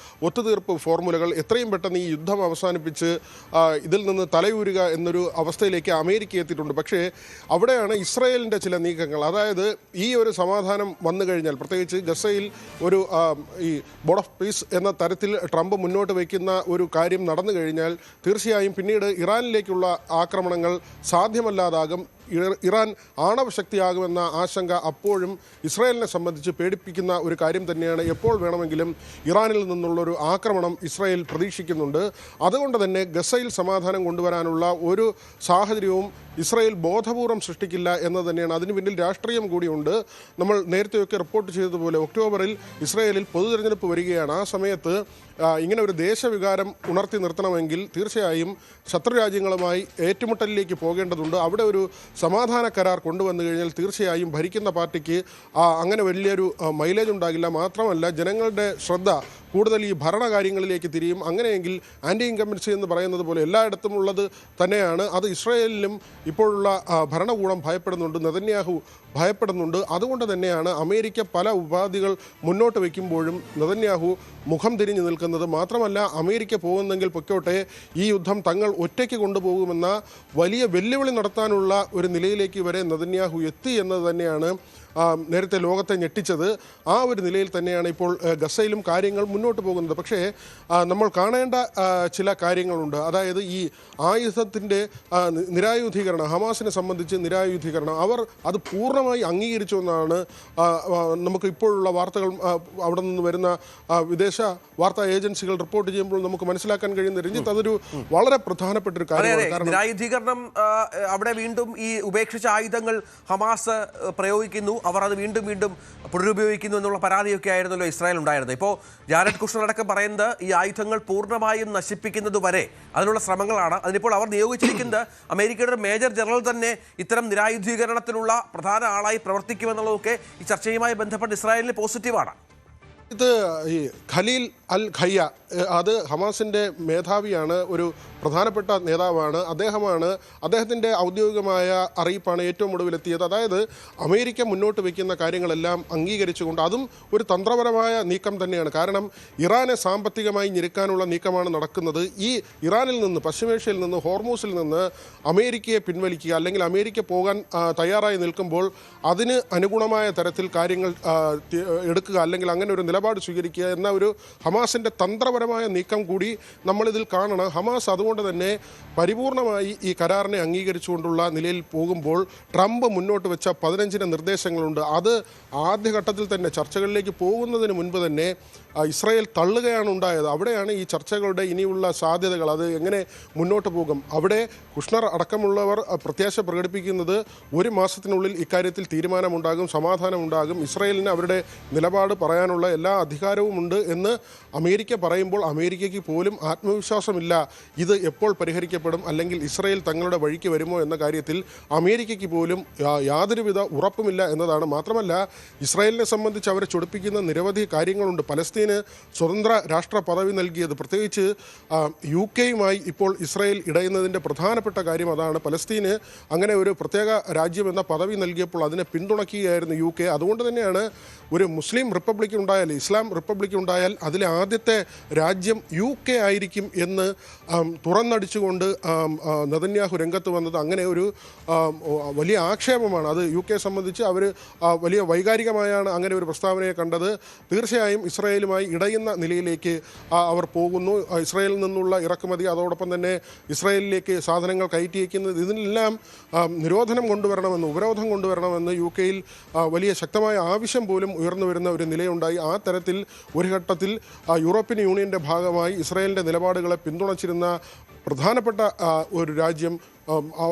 ഒത്തുതീർപ്പ് ഫോർമുലകൾ എത്രയും പെട്ടെന്ന് ഈ യുദ്ധം അവസാനിപ്പിച്ച് ഇതിൽ നിന്ന് തലയൂരുക എന്നൊരു അവസ്ഥയിലേക്ക് അമേരിക്ക എത്തിയിട്ടുണ്ട്. പക്ഷേ അവിടെയാണ് ഇസ്രായേലിൻ്റെ ചില നീക്കങ്ങൾ. അതായത് ഈ ഒരു സമാധാനം വന്നു കഴിഞ്ഞാൽ, പ്രത്യേകിച്ച് ഗസയിൽ ഒരു ഈ ബോർഡ് ഓഫ് പീസ് എന്ന തരത്തിൽ ട്രംപ് മുന്നോട്ട് വയ്ക്കുന്ന ഒരു കാര്യം നടന്നു കഴിഞ്ഞാൽ തീർച്ചയായും പിന്നീട് ഇറാനിലേക്കുള്ള ആക്രമണങ്ങൾ സാധ്യമല്ലാതാകും. ഇറാൻ ആണവശക്തിയാകുമെന്ന ആശങ്ക അപ്പോഴും ഇസ്രായേലിനെ സംബന്ധിച്ച് പേടിപ്പിക്കുന്ന ഒരു കാര്യം തന്നെയാണ്. എപ്പോൾ വേണമെങ്കിലും ഇറാനിൽ നിന്നുള്ളൊരു ആക്രമണം ഇസ്രായേൽ പ്രതീക്ഷിക്കുന്നുണ്ട്. അതുകൊണ്ട് തന്നെ ഗസയിൽ സമാധാനം കൊണ്ടുവരാനുള്ള ഒരു സാഹചര്യവും ഇസ്രായേൽ ബോധപൂർവം സൃഷ്ടിക്കില്ല എന്ന് തന്നെയാണ്. അതിന് പിന്നിൽ രാഷ്ട്രീയം കൂടിയുണ്ട്. നമ്മൾ നേരത്തെയൊക്കെ റിപ്പോർട്ട് ചെയ്തതുപോലെ ഒക്ടോബറിൽ ഇസ്രായേലിൽ പൊതു തെരഞ്ഞെടുപ്പ് വരികയാണ്. ആ സമയത്ത് ഇങ്ങനെ ഒരു ദേശവികാരം ഉണർത്തി നിർത്തണമെങ്കിൽ തീർച്ചയായും ശത്രുരാജ്യങ്ങളുമായി ഏറ്റുമുട്ടലിലേക്ക് പോകേണ്ടതുണ്ട്. അവിടെ ഒരു സമാധാന കരാർ കൊണ്ടുവന്നു കഴിഞ്ഞാൽ തീർച്ചയായും ഭരിക്കുന്ന പാർട്ടിക്ക് അങ്ങനെ വലിയൊരു മൈലേജ് ഉണ്ടാകില്ല. മാത്രമല്ല ജനങ്ങളുടെ ശ്രദ്ധ കൂടുതൽ ഈ ഭരണകാര്യങ്ങളിലേക്ക് തിരിയും. അങ്ങനെയെങ്കിൽ ആൻറ്റി ഇൻകംബൻസി എന്ന് പറയുന്നത് പോലെ എല്ലായിടത്തും ഉള്ളത് തന്നെയാണ്. അത് ഇസ്രായേലിലും ഇപ്പോഴുള്ള ഭരണകൂടം ഭയപ്പെടുന്നുണ്ട്, നെതന്യാഹു ഭയപ്പെടുന്നുണ്ട്. അതുകൊണ്ട് തന്നെയാണ് അമേരിക്ക പല ഉപാധികൾ മുന്നോട്ട് വയ്ക്കുമ്പോഴും നെതന്യാഹു മുഖം തിരിഞ്ഞു നിൽക്കുന്നത്. മാത്രമല്ല അമേരിക്ക പോകുന്നെങ്കിൽ പൊയ്ക്കോട്ടെ, ഈ യുദ്ധം തങ്ങൾ ഒറ്റയ്ക്ക് കൊണ്ടുപോകുമെന്ന വലിയ വെല്ലുവിളി നടത്താനുള്ള ഒരു നിലയിലേക്ക് വരെ നെതന്യാഹു എത്തി എന്നത് തന്നെയാണ് നേരത്തെ ലോകത്തെ ഞെട്ടിച്ചത്. ആ ഒരു നിലയിൽ തന്നെയാണ് ഇപ്പോൾ ഗസയിലും കാര്യങ്ങൾ മുന്നോട്ട് പോകുന്നത്. പക്ഷേ നമ്മൾ കാണേണ്ട ചില കാര്യങ്ങളുണ്ട്. അതായത് ഈ ആയുധത്തിൻ്റെ നിരായുധീകരണം, ഹമാസിനെ സംബന്ധിച്ച് നിരായുധീകരണം അവർ അത് പൂർണ്ണമായി അംഗീകരിച്ചു എന്നാണ് നമുക്ക് ഇപ്പോഴുള്ള വാർത്തകൾ അവിടെ നിന്ന് വരുന്ന വിദേശ വാർത്താ ഏജൻസികൾ റിപ്പോർട്ട് ചെയ്യുമ്പോൾ നമുക്ക് മനസ്സിലാക്കാൻ കഴിയുന്ന. രഞ്ജിത്ത്, അതൊരു വളരെ പ്രധാനപ്പെട്ട ഒരു കാര്യമാണ്. നിരായുധീകരണം അവിടെ വീണ്ടും ഈ ഉപേക്ഷിച്ച ആയുധങ്ങൾ ഹമാസ് പ്രയോഗിക്കുന്നു, അവർ അത് വീണ്ടും വീണ്ടും പുനരുപയോഗിക്കുന്നു എന്നുള്ള പരാതിയൊക്കെ ആയിരുന്നല്ലോ ഇസ്രായേൽ ഉണ്ടായിരുന്നത്. ഇപ്പോൾ ജാരഡ് കുഷ്ണർ അടക്കം പറയുന്നത് ഈ ആയുധങ്ങൾ പൂർണ്ണമായും നശിപ്പിക്കുന്നത് വരെ അതിനുള്ള ശ്രമങ്ങളാണ്. അതിനിപ്പോൾ അവർ നിയോഗിച്ചിരിക്കുന്നത് അമേരിക്കയുടെ ഒരു മേജർ ജനറൽ തന്നെ ഇത്തരം നിരായുധീകരണത്തിനുള്ള പ്രധാന ആളായി പ്രവർത്തിക്കുമെന്നുള്ളതൊക്കെ ഈ ചർച്ചയുമായി ബന്ധപ്പെട്ട് ഇസ്രായേലിന് പോസിറ്റീവാണ്. ഇത് ഈ ഖലീൽ അൽ ഖയ്യ, അത് ഹമാസിൻ്റെ മേധാവിയാണ്, ഒരു പ്രധാനപ്പെട്ട നേതാവാണ്. അദ്ദേഹത്തിൻ്റെ ഔദ്യോഗികമായ അറിയിപ്പാണ് ഏറ്റവും ഒടുവിലെത്തിയത്. അതായത് അമേരിക്ക മുന്നോട്ട് വയ്ക്കുന്ന കാര്യങ്ങളെല്ലാം അംഗീകരിച്ചുകൊണ്ട്, അതും ഒരു തന്ത്രപരമായ നീക്കം തന്നെയാണ്. കാരണം ഇറാനെ സാമ്പത്തികമായി ഞെരുക്കാനുള്ള നീക്കമാണ് നടക്കുന്നത്. ഈ ഇറാനിൽ നിന്ന്, പശ്ചിമേഷ്യയിൽ നിന്ന്, ഹോർമൂസിൽ നിന്ന് അമേരിക്കയെ പിൻവലിക്കുക, അല്ലെങ്കിൽ അമേരിക്ക പോകാൻ തയ്യാറായി നിൽക്കുമ്പോൾ അതിന് അനുഗുണമായ തരത്തിൽ കാര്യങ്ങൾ എടുക്കുക, അല്ലെങ്കിൽ അങ്ങനെ ഒരു നിലപാട് സ്വീകരിക്കുക എന്ന ഒരു ഹമാസിൻ്റെ തന്ത്രപരമായ നീക്കം കൂടി നമ്മളിതിൽ കാണണം. ഹമാസ് അതുകൊണ്ട് തന്നെ പരിപൂർണമായി ഈ കരാറിനെ അംഗീകരിച്ചുകൊണ്ടുള്ള നിലയിൽ പോകുമ്പോൾ ട്രംപ് മുന്നോട്ട് വെച്ച 15 നിർദ്ദേശങ്ങളുണ്ട്. അത് ആദ്യഘട്ടത്തിൽ തന്നെ ചർച്ചകളിലേക്ക് പോകുന്നതിന് മുൻപ് തന്നെ ഇസ്രായേൽ തള്ളുകയാണ് ഉണ്ടായത്. അവിടെയാണ് ഈ ചർച്ചകളുടെ ഇനിയുള്ള സാധ്യതകൾ, അത് എങ്ങനെ മുന്നോട്ട് പോകും. അവിടെ കുഷ്ണർ അടക്കമുള്ളവർ പ്രത്യാശ പ്രകടിപ്പിക്കുന്നത് 1 മാസത്തിനുള്ളിൽ ഇക്കാര്യത്തിൽ തീരുമാനമുണ്ടാകും, സമാധാനമുണ്ടാകും, ഇസ്രായേലിന് അവരുടെ നിലപാട് പറയാനുള്ള എല്ലാ അധികാരവുമുണ്ട് എന്ന് അമേരിക്ക പറയുമ്പോൾ അമേരിക്കയ്ക്ക് പോലും ആത്മവിശ്വാസമില്ല. ഇത് എപ്പോൾ പരിഹരിക്കപ്പെടും, അല്ലെങ്കിൽ ഇസ്രായേൽ തങ്ങളുടെ വഴിക്ക് വരുമോ എന്ന കാര്യത്തിൽ അമേരിക്കയ്ക്ക് പോലും യാതൊരുവിധ ഉറപ്പുമില്ല എന്നതാണ്. മാത്രമല്ല ഇസ്രായേലിനെ സംബന്ധിച്ച് അവരെ ചൊടിപ്പിക്കുന്ന നിരവധി കാര്യങ്ങളുണ്ട്. പലസ്തീന് സ്വതന്ത്ര രാഷ്ട്ര പദവി നൽകിയത്, പ്രത്യേകിച്ച് UK-യുമായി ഇപ്പോൾ ഇസ്രായേൽ ഇടയുന്നതിൻ്റെ പ്രധാനപ്പെട്ട കാര്യം അതാണ്. പലസ്തീന് അങ്ങനെ ഒരു പ്രത്യേക രാജ്യം എന്ന പദവി നൽകിയപ്പോൾ അതിനെ പിന്തുണയ്ക്കുകയായിരുന്നു UK. അതുകൊണ്ട് തന്നെയാണ് ഒരു മുസ്ലിം റിപ്പബ്ലിക് ഉണ്ടായാൽ, ഇസ്ലാം റിപ്പബ്ലിക് ഉണ്ടായാൽ അതിലെ ആദ്യത്തെ രാജ്യം UK ആയിരിക്കും എന്ന് തുറന്നടിച്ചുകൊണ്ട് നെതന്യാഹു രംഗത്ത് വന്നത്. അങ്ങനെ ഒരു വലിയ ആക്ഷേപമാണ് അത്. UK സംബന്ധിച്ച് അവർ വലിയ വൈകാരികമായാണ് അങ്ങനെ ഒരു പ്രസ്താവനയെ കണ്ടത്. തീർച്ചയായും ഇസ്രായേലുമായി ഇടയുന്ന നിലയിലേക്ക് അവർ പോകുന്നു. ഇസ്രായേലിൽ നിന്നുള്ള ഇറക്കുമതി, അതോടൊപ്പം തന്നെ ഇസ്രായേലിലേക്ക് സാധനങ്ങൾ കയറ്റിയേക്കുന്നത്, ഇതിനെല്ലാം നിരോധനം കൊണ്ടുവരണമെന്ന്, ഉപരോധം കൊണ്ടുവരണമെന്ന് UK-യിൽ വലിയ ശക്തമായ ആവശ്യം പോലും ഉയർന്നു വരുന്ന ഒരു നിലയുണ്ടായി. ആ തരത്തിൽ ഒരു ഘട്ടത്തിൽ യൂറോപ്യൻ യൂണിയൻ്റെ ഭാഗമായി ഇസ്രായേലിൻ്റെ നിലപാടുകളെ പിന്തുണച്ചിരുന്ന പ്രധാനപ്പെട്ട ഒരു രാജ്യം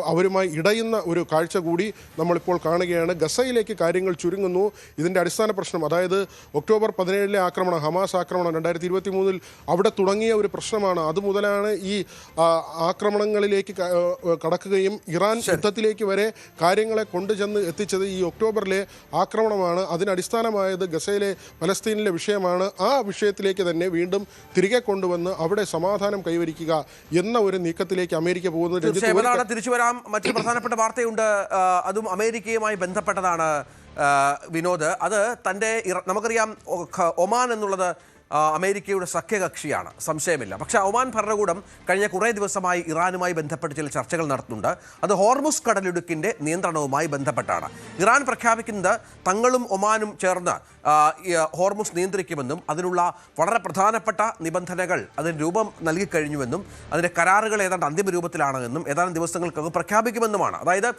അവരുമായി ഇടയുന്ന ഒരു കാഴ്ച കൂടി നമ്മളിപ്പോൾ കാണുകയാണ്. ഗസയിലേക്ക് കാര്യങ്ങൾ ചുരുങ്ങുന്നു. ഇതിൻ്റെ അടിസ്ഥാന പ്രശ്നം, അതായത് ഒക്ടോബർ 17 ആക്രമണം, ഹമാസ് ആക്രമണം 2023 അവിടെ തുടങ്ങിയ ഒരു പ്രശ്നമാണ്. അതുമുതലാണ് ഈ ആക്രമണങ്ങളിലേക്ക് കടക്കുകയും ഇറാൻ യുദ്ധത്തിലേക്ക് വരെ കാര്യങ്ങളെ കൊണ്ടുചെന്ന് എത്തിച്ചത് ഈ ഒക്ടോബറിലെ ആക്രമണമാണ്. അതിനടിസ്ഥാനമായത് ഗസയിലെ പലസ്തീനിലെ വിഷയമാണ്. ആ വിഷയത്തിലേക്ക് തന്നെ വീണ്ടും തിരികെ കൊണ്ടുവന്ന് അവിടെ സമാധാനം കൈവരിക്കുക എന്ന ഒരു നീക്കത്തിലേക്ക് അമേരിക്ക പോകുന്നത്. തിരിച്ചു വരാം. മറ്റൊരു പ്രധാനപ്പെട്ട വാർത്തയുണ്ട്, അതും അമേരിക്കയുമായി ബന്ധപ്പെട്ടതാണ് വിനോദ്. അത് നമുക്കറിയാം ഒമാൻ എന്നുള്ളത് അമേരിക്കയുടെ സഖ്യകക്ഷിയാണ്, സംശയമില്ല. പക്ഷേ ഒമാൻ ഭരണകൂടം കഴിഞ്ഞ കുറേ ദിവസമായി ഇറാനുമായി ബന്ധപ്പെട്ട് ചില ചർച്ചകൾ നടത്തുന്നുണ്ട്. അത് ഹോർമുസ് കടലിടുക്കിൻ്റെ നിയന്ത്രണവുമായി ബന്ധപ്പെട്ടാണ്. ഇറാൻ പ്രഖ്യാപിക്കുന്നത് തങ്ങളും ഒമാനും ചേർന്ന് ഹോർമുസ് നിയന്ത്രിക്കുമെന്നും അതിനുള്ള വളരെ പ്രധാനപ്പെട്ട നിബന്ധനകൾ അതിന് രൂപം നൽകിക്കഴിഞ്ഞുവെന്നും അതിൻ്റെ കരാറുകൾ ഏതാണ്ട് അന്തിമ രൂപത്തിലാണ് എന്നും ഏതാനും ദിവസങ്ങൾക്കകം പ്രഖ്യാപിക്കുമെന്നുമാണ്. അതായത്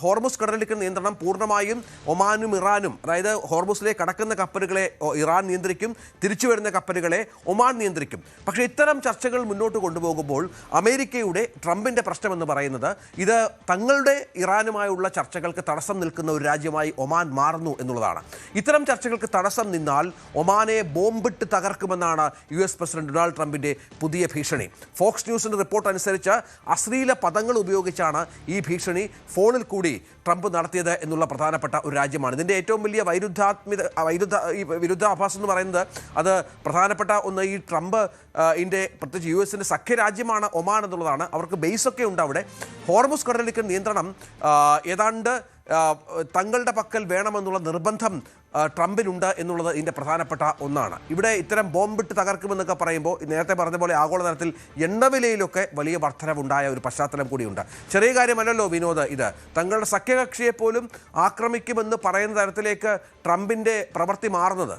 ഹോർമുസ് കടലിടുക്ക് നിയന്ത്രണം പൂർണ്ണമായും ഒമാനും ഇറാനും, അതായത് ഹോർമുസിലേക്ക് കടക്കുന്ന കപ്പലുകളെ ഇറാൻ നിയന്ത്രിക്കും, തിരിച്ചു വരുന്ന പറയുന്ന കപ്പലുകളെ ഒമാൻ നിയന്ത്രിക്കും. പക്ഷേ ഇത്തരം ചർച്ചകൾ മുന്നോട്ട് കൊണ്ടുപോകുമ്പോൾ അമേരിക്കയുടെ ട്രംപിൻ്റെ പ്രശ്നമെന്ന് പറയുന്നത് ഇത് തങ്ങളുടെ ഇറാനുമായുള്ള ചർച്ചകൾക്ക് തടസ്സം നിൽക്കുന്ന ഒരു രാജ്യമായി ഒമാൻ മാറുന്നു എന്നുള്ളതാണ്. ഇത്തരം ചർച്ചകൾക്ക് തടസ്സം നിന്നാൽ ഒമാനെ ബോംബിട്ട് തകർക്കുമെന്നാണ് US പ്രസിഡന്റ് ഡൊണാൾഡ് ട്രംപിൻ്റെ പുതിയ ഭീഷണി. ഫോക്സ് ന്യൂസിൻ്റെ റിപ്പോർട്ട് അനുസരിച്ച് അശ്ലീല പദങ്ങൾ ഉപയോഗിച്ചാണ് ഈ ഭീഷണി ഫോണിൽ കൂടി ട്രംപ് നടത്തിയത് എന്നുള്ള പ്രധാനപ്പെട്ട ഒരു രാജ്യമാണ്. ഇതിൻ്റെ ഏറ്റവും വലിയ വിരുദ്ധാഭാസം എന്ന് പറയുന്നത് അത് പ്രധാനപ്പെട്ട ഒന്ന് ഈ ട്രംപ് പ്രത്യേകിച്ച് US-ൻ്റെ സഖ്യരാജ്യമാണ് ഒമാൻ എന്നുള്ളതാണ്. അവർക്ക് ബേസൊക്കെ ഉണ്ട് അവിടെ. ഹോർമുസ് കടലിടുക്ക് നിയന്ത്രണം ഏതാണ്ട് തങ്ങളുടെ പക്കൽ വേണമെന്നുള്ള നിർബന്ധം ട്രംപിനുണ്ട് എന്നുള്ളത് ഇതിൻ്റെ പ്രധാനപ്പെട്ട ഒന്നാണ്. ഇവിടെ ഇത്തരം ബോംബിട്ട് തകർക്കുമെന്നൊക്കെ പറയുമ്പോൾ നേരത്തെ പറഞ്ഞ പോലെ ആഗോളതലത്തിൽ എണ്ണവിലയിലൊക്കെ വലിയ വർധനവുണ്ടായ ഒരു പശ്ചാത്തലം കൂടിയുണ്ട്. ചെറിയ കാര്യമല്ലല്ലോ വിനോദ്, ഇത് തങ്ങളുടെ സഖ്യകക്ഷിയെ പോലും ആക്രമിക്കുമെന്ന് പറയുന്ന തരത്തിലേക്ക് ട്രംപിൻ്റെ പ്രവൃത്തി മാറുന്നത്.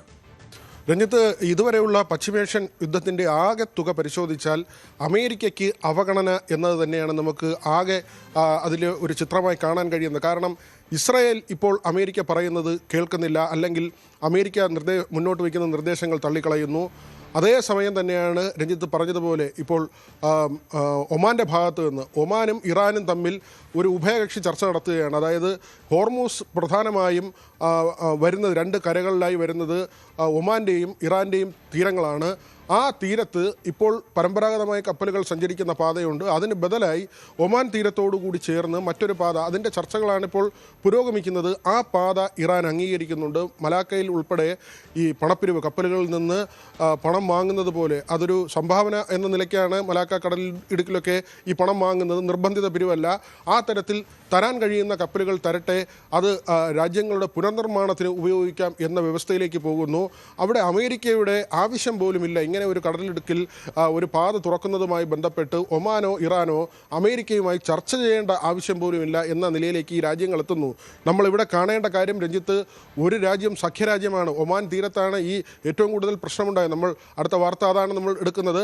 രഞ്ജിത്ത്, ഇതുവരെയുള്ള പശ്ചിമേഷ്യൻ യുദ്ധത്തിൻ്റെ ആകെ തുക പരിശോധിച്ചാൽ അമേരിക്കയ്ക്ക് അവഗണന എന്നത് തന്നെയാണ് നമുക്ക് ആകെ അതിൽ ഒരു ചിത്രമായി കാണാൻ കഴിയുന്നത്. കാരണം ഇസ്രായേൽ ഇപ്പോൾ അമേരിക്ക പറയുന്നത് കേൾക്കുന്നില്ല, അല്ലെങ്കിൽ അമേരിക്ക മുന്നോട്ട് വയ്ക്കുന്ന നിർദ്ദേശങ്ങൾ തള്ളിക്കളയുന്നു. അതേസമയം തന്നെയാണ് രഞ്ജിത്ത് പറഞ്ഞതുപോലെ ഇപ്പോൾ ഒമാൻ്റെ ഭാഗത്ത് നിന്ന് ഒമാനും ഇറാനും തമ്മിൽ ഒരു ഉഭയകക്ഷി ചർച്ച നടത്തുകയാണ്. അതായത് ഹോർമൂസ് പ്രധാനമായും വരുന്നത് രണ്ട് കരകളിലായി വരുന്നത് ഒമാൻ്റെയും ഇറാൻ്റെയും തീരങ്ങളാണ്. ആ തീരത്ത് ഇപ്പോൾ പരമ്പരാഗതമായ കപ്പലുകൾ സഞ്ചരിക്കുന്ന പാതയുണ്ട്. അതിന് ബദലായി ഒമാൻ തീരത്തോടു കൂടി ചേർന്ന് മറ്റൊരു പാത, അതിൻ്റെ ചർച്ചകളാണ് ഇപ്പോൾ പുരോഗമിക്കുന്നത്. ആ പാത ഇറാൻ അംഗീകരിക്കുന്നുണ്ട്. മലാക്കയിൽ ഉൾപ്പെടെ ഈ പണപ്പിരിവ് കപ്പലുകളിൽ നിന്ന് പണം വാങ്ങുന്നത് പോലെ അതൊരു സംഭാവന എന്ന നിലയ്ക്കാണ് മലാക്ക കടൽ ഇടുക്കിലൊക്കെ ഈ പണം വാങ്ങുന്നത്, നിർബന്ധിത പിരിവല്ല. ആ തരത്തിൽ തരാൻ കഴിയുന്ന കപ്പലുകൾ തരട്ടെ, അത് രാജ്യങ്ങളുടെ പുനർനിർമ്മാണത്തിന് ഉപയോഗിക്കാം എന്ന വ്യവസ്ഥയിലേക്ക് പോകുന്നു. അവിടെ അമേരിക്കയുടെ ആവശ്യം പോലുമില്ല. ഇങ്ങനെ ഒരു കടലിടുക്കിൽ ഒരു പാത തുറക്കുന്നതുമായി ബന്ധപ്പെട്ട് ഒമാനോ ഇറാനോ അമേരിക്കയുമായി ചർച്ച ചെയ്യേണ്ട ആവശ്യം പോലുമില്ല എന്ന നിലയിലേക്ക് ഈ രാജ്യങ്ങൾ എത്തുന്നു. നമ്മളിവിടെ കാണേണ്ട കാര്യം രഞ്ജിത്ത്, ഒരു രാജ്യം സഖ്യരാജ്യമാണ്. ഒമാൻ തീരത്താണ് ഈ ഏറ്റവും കൂടുതൽ പ്രശ്നമുണ്ടായത്. നമ്മൾ അടുത്ത വാർത്ത അതാണ് നമ്മൾ എടുക്കുന്നത്.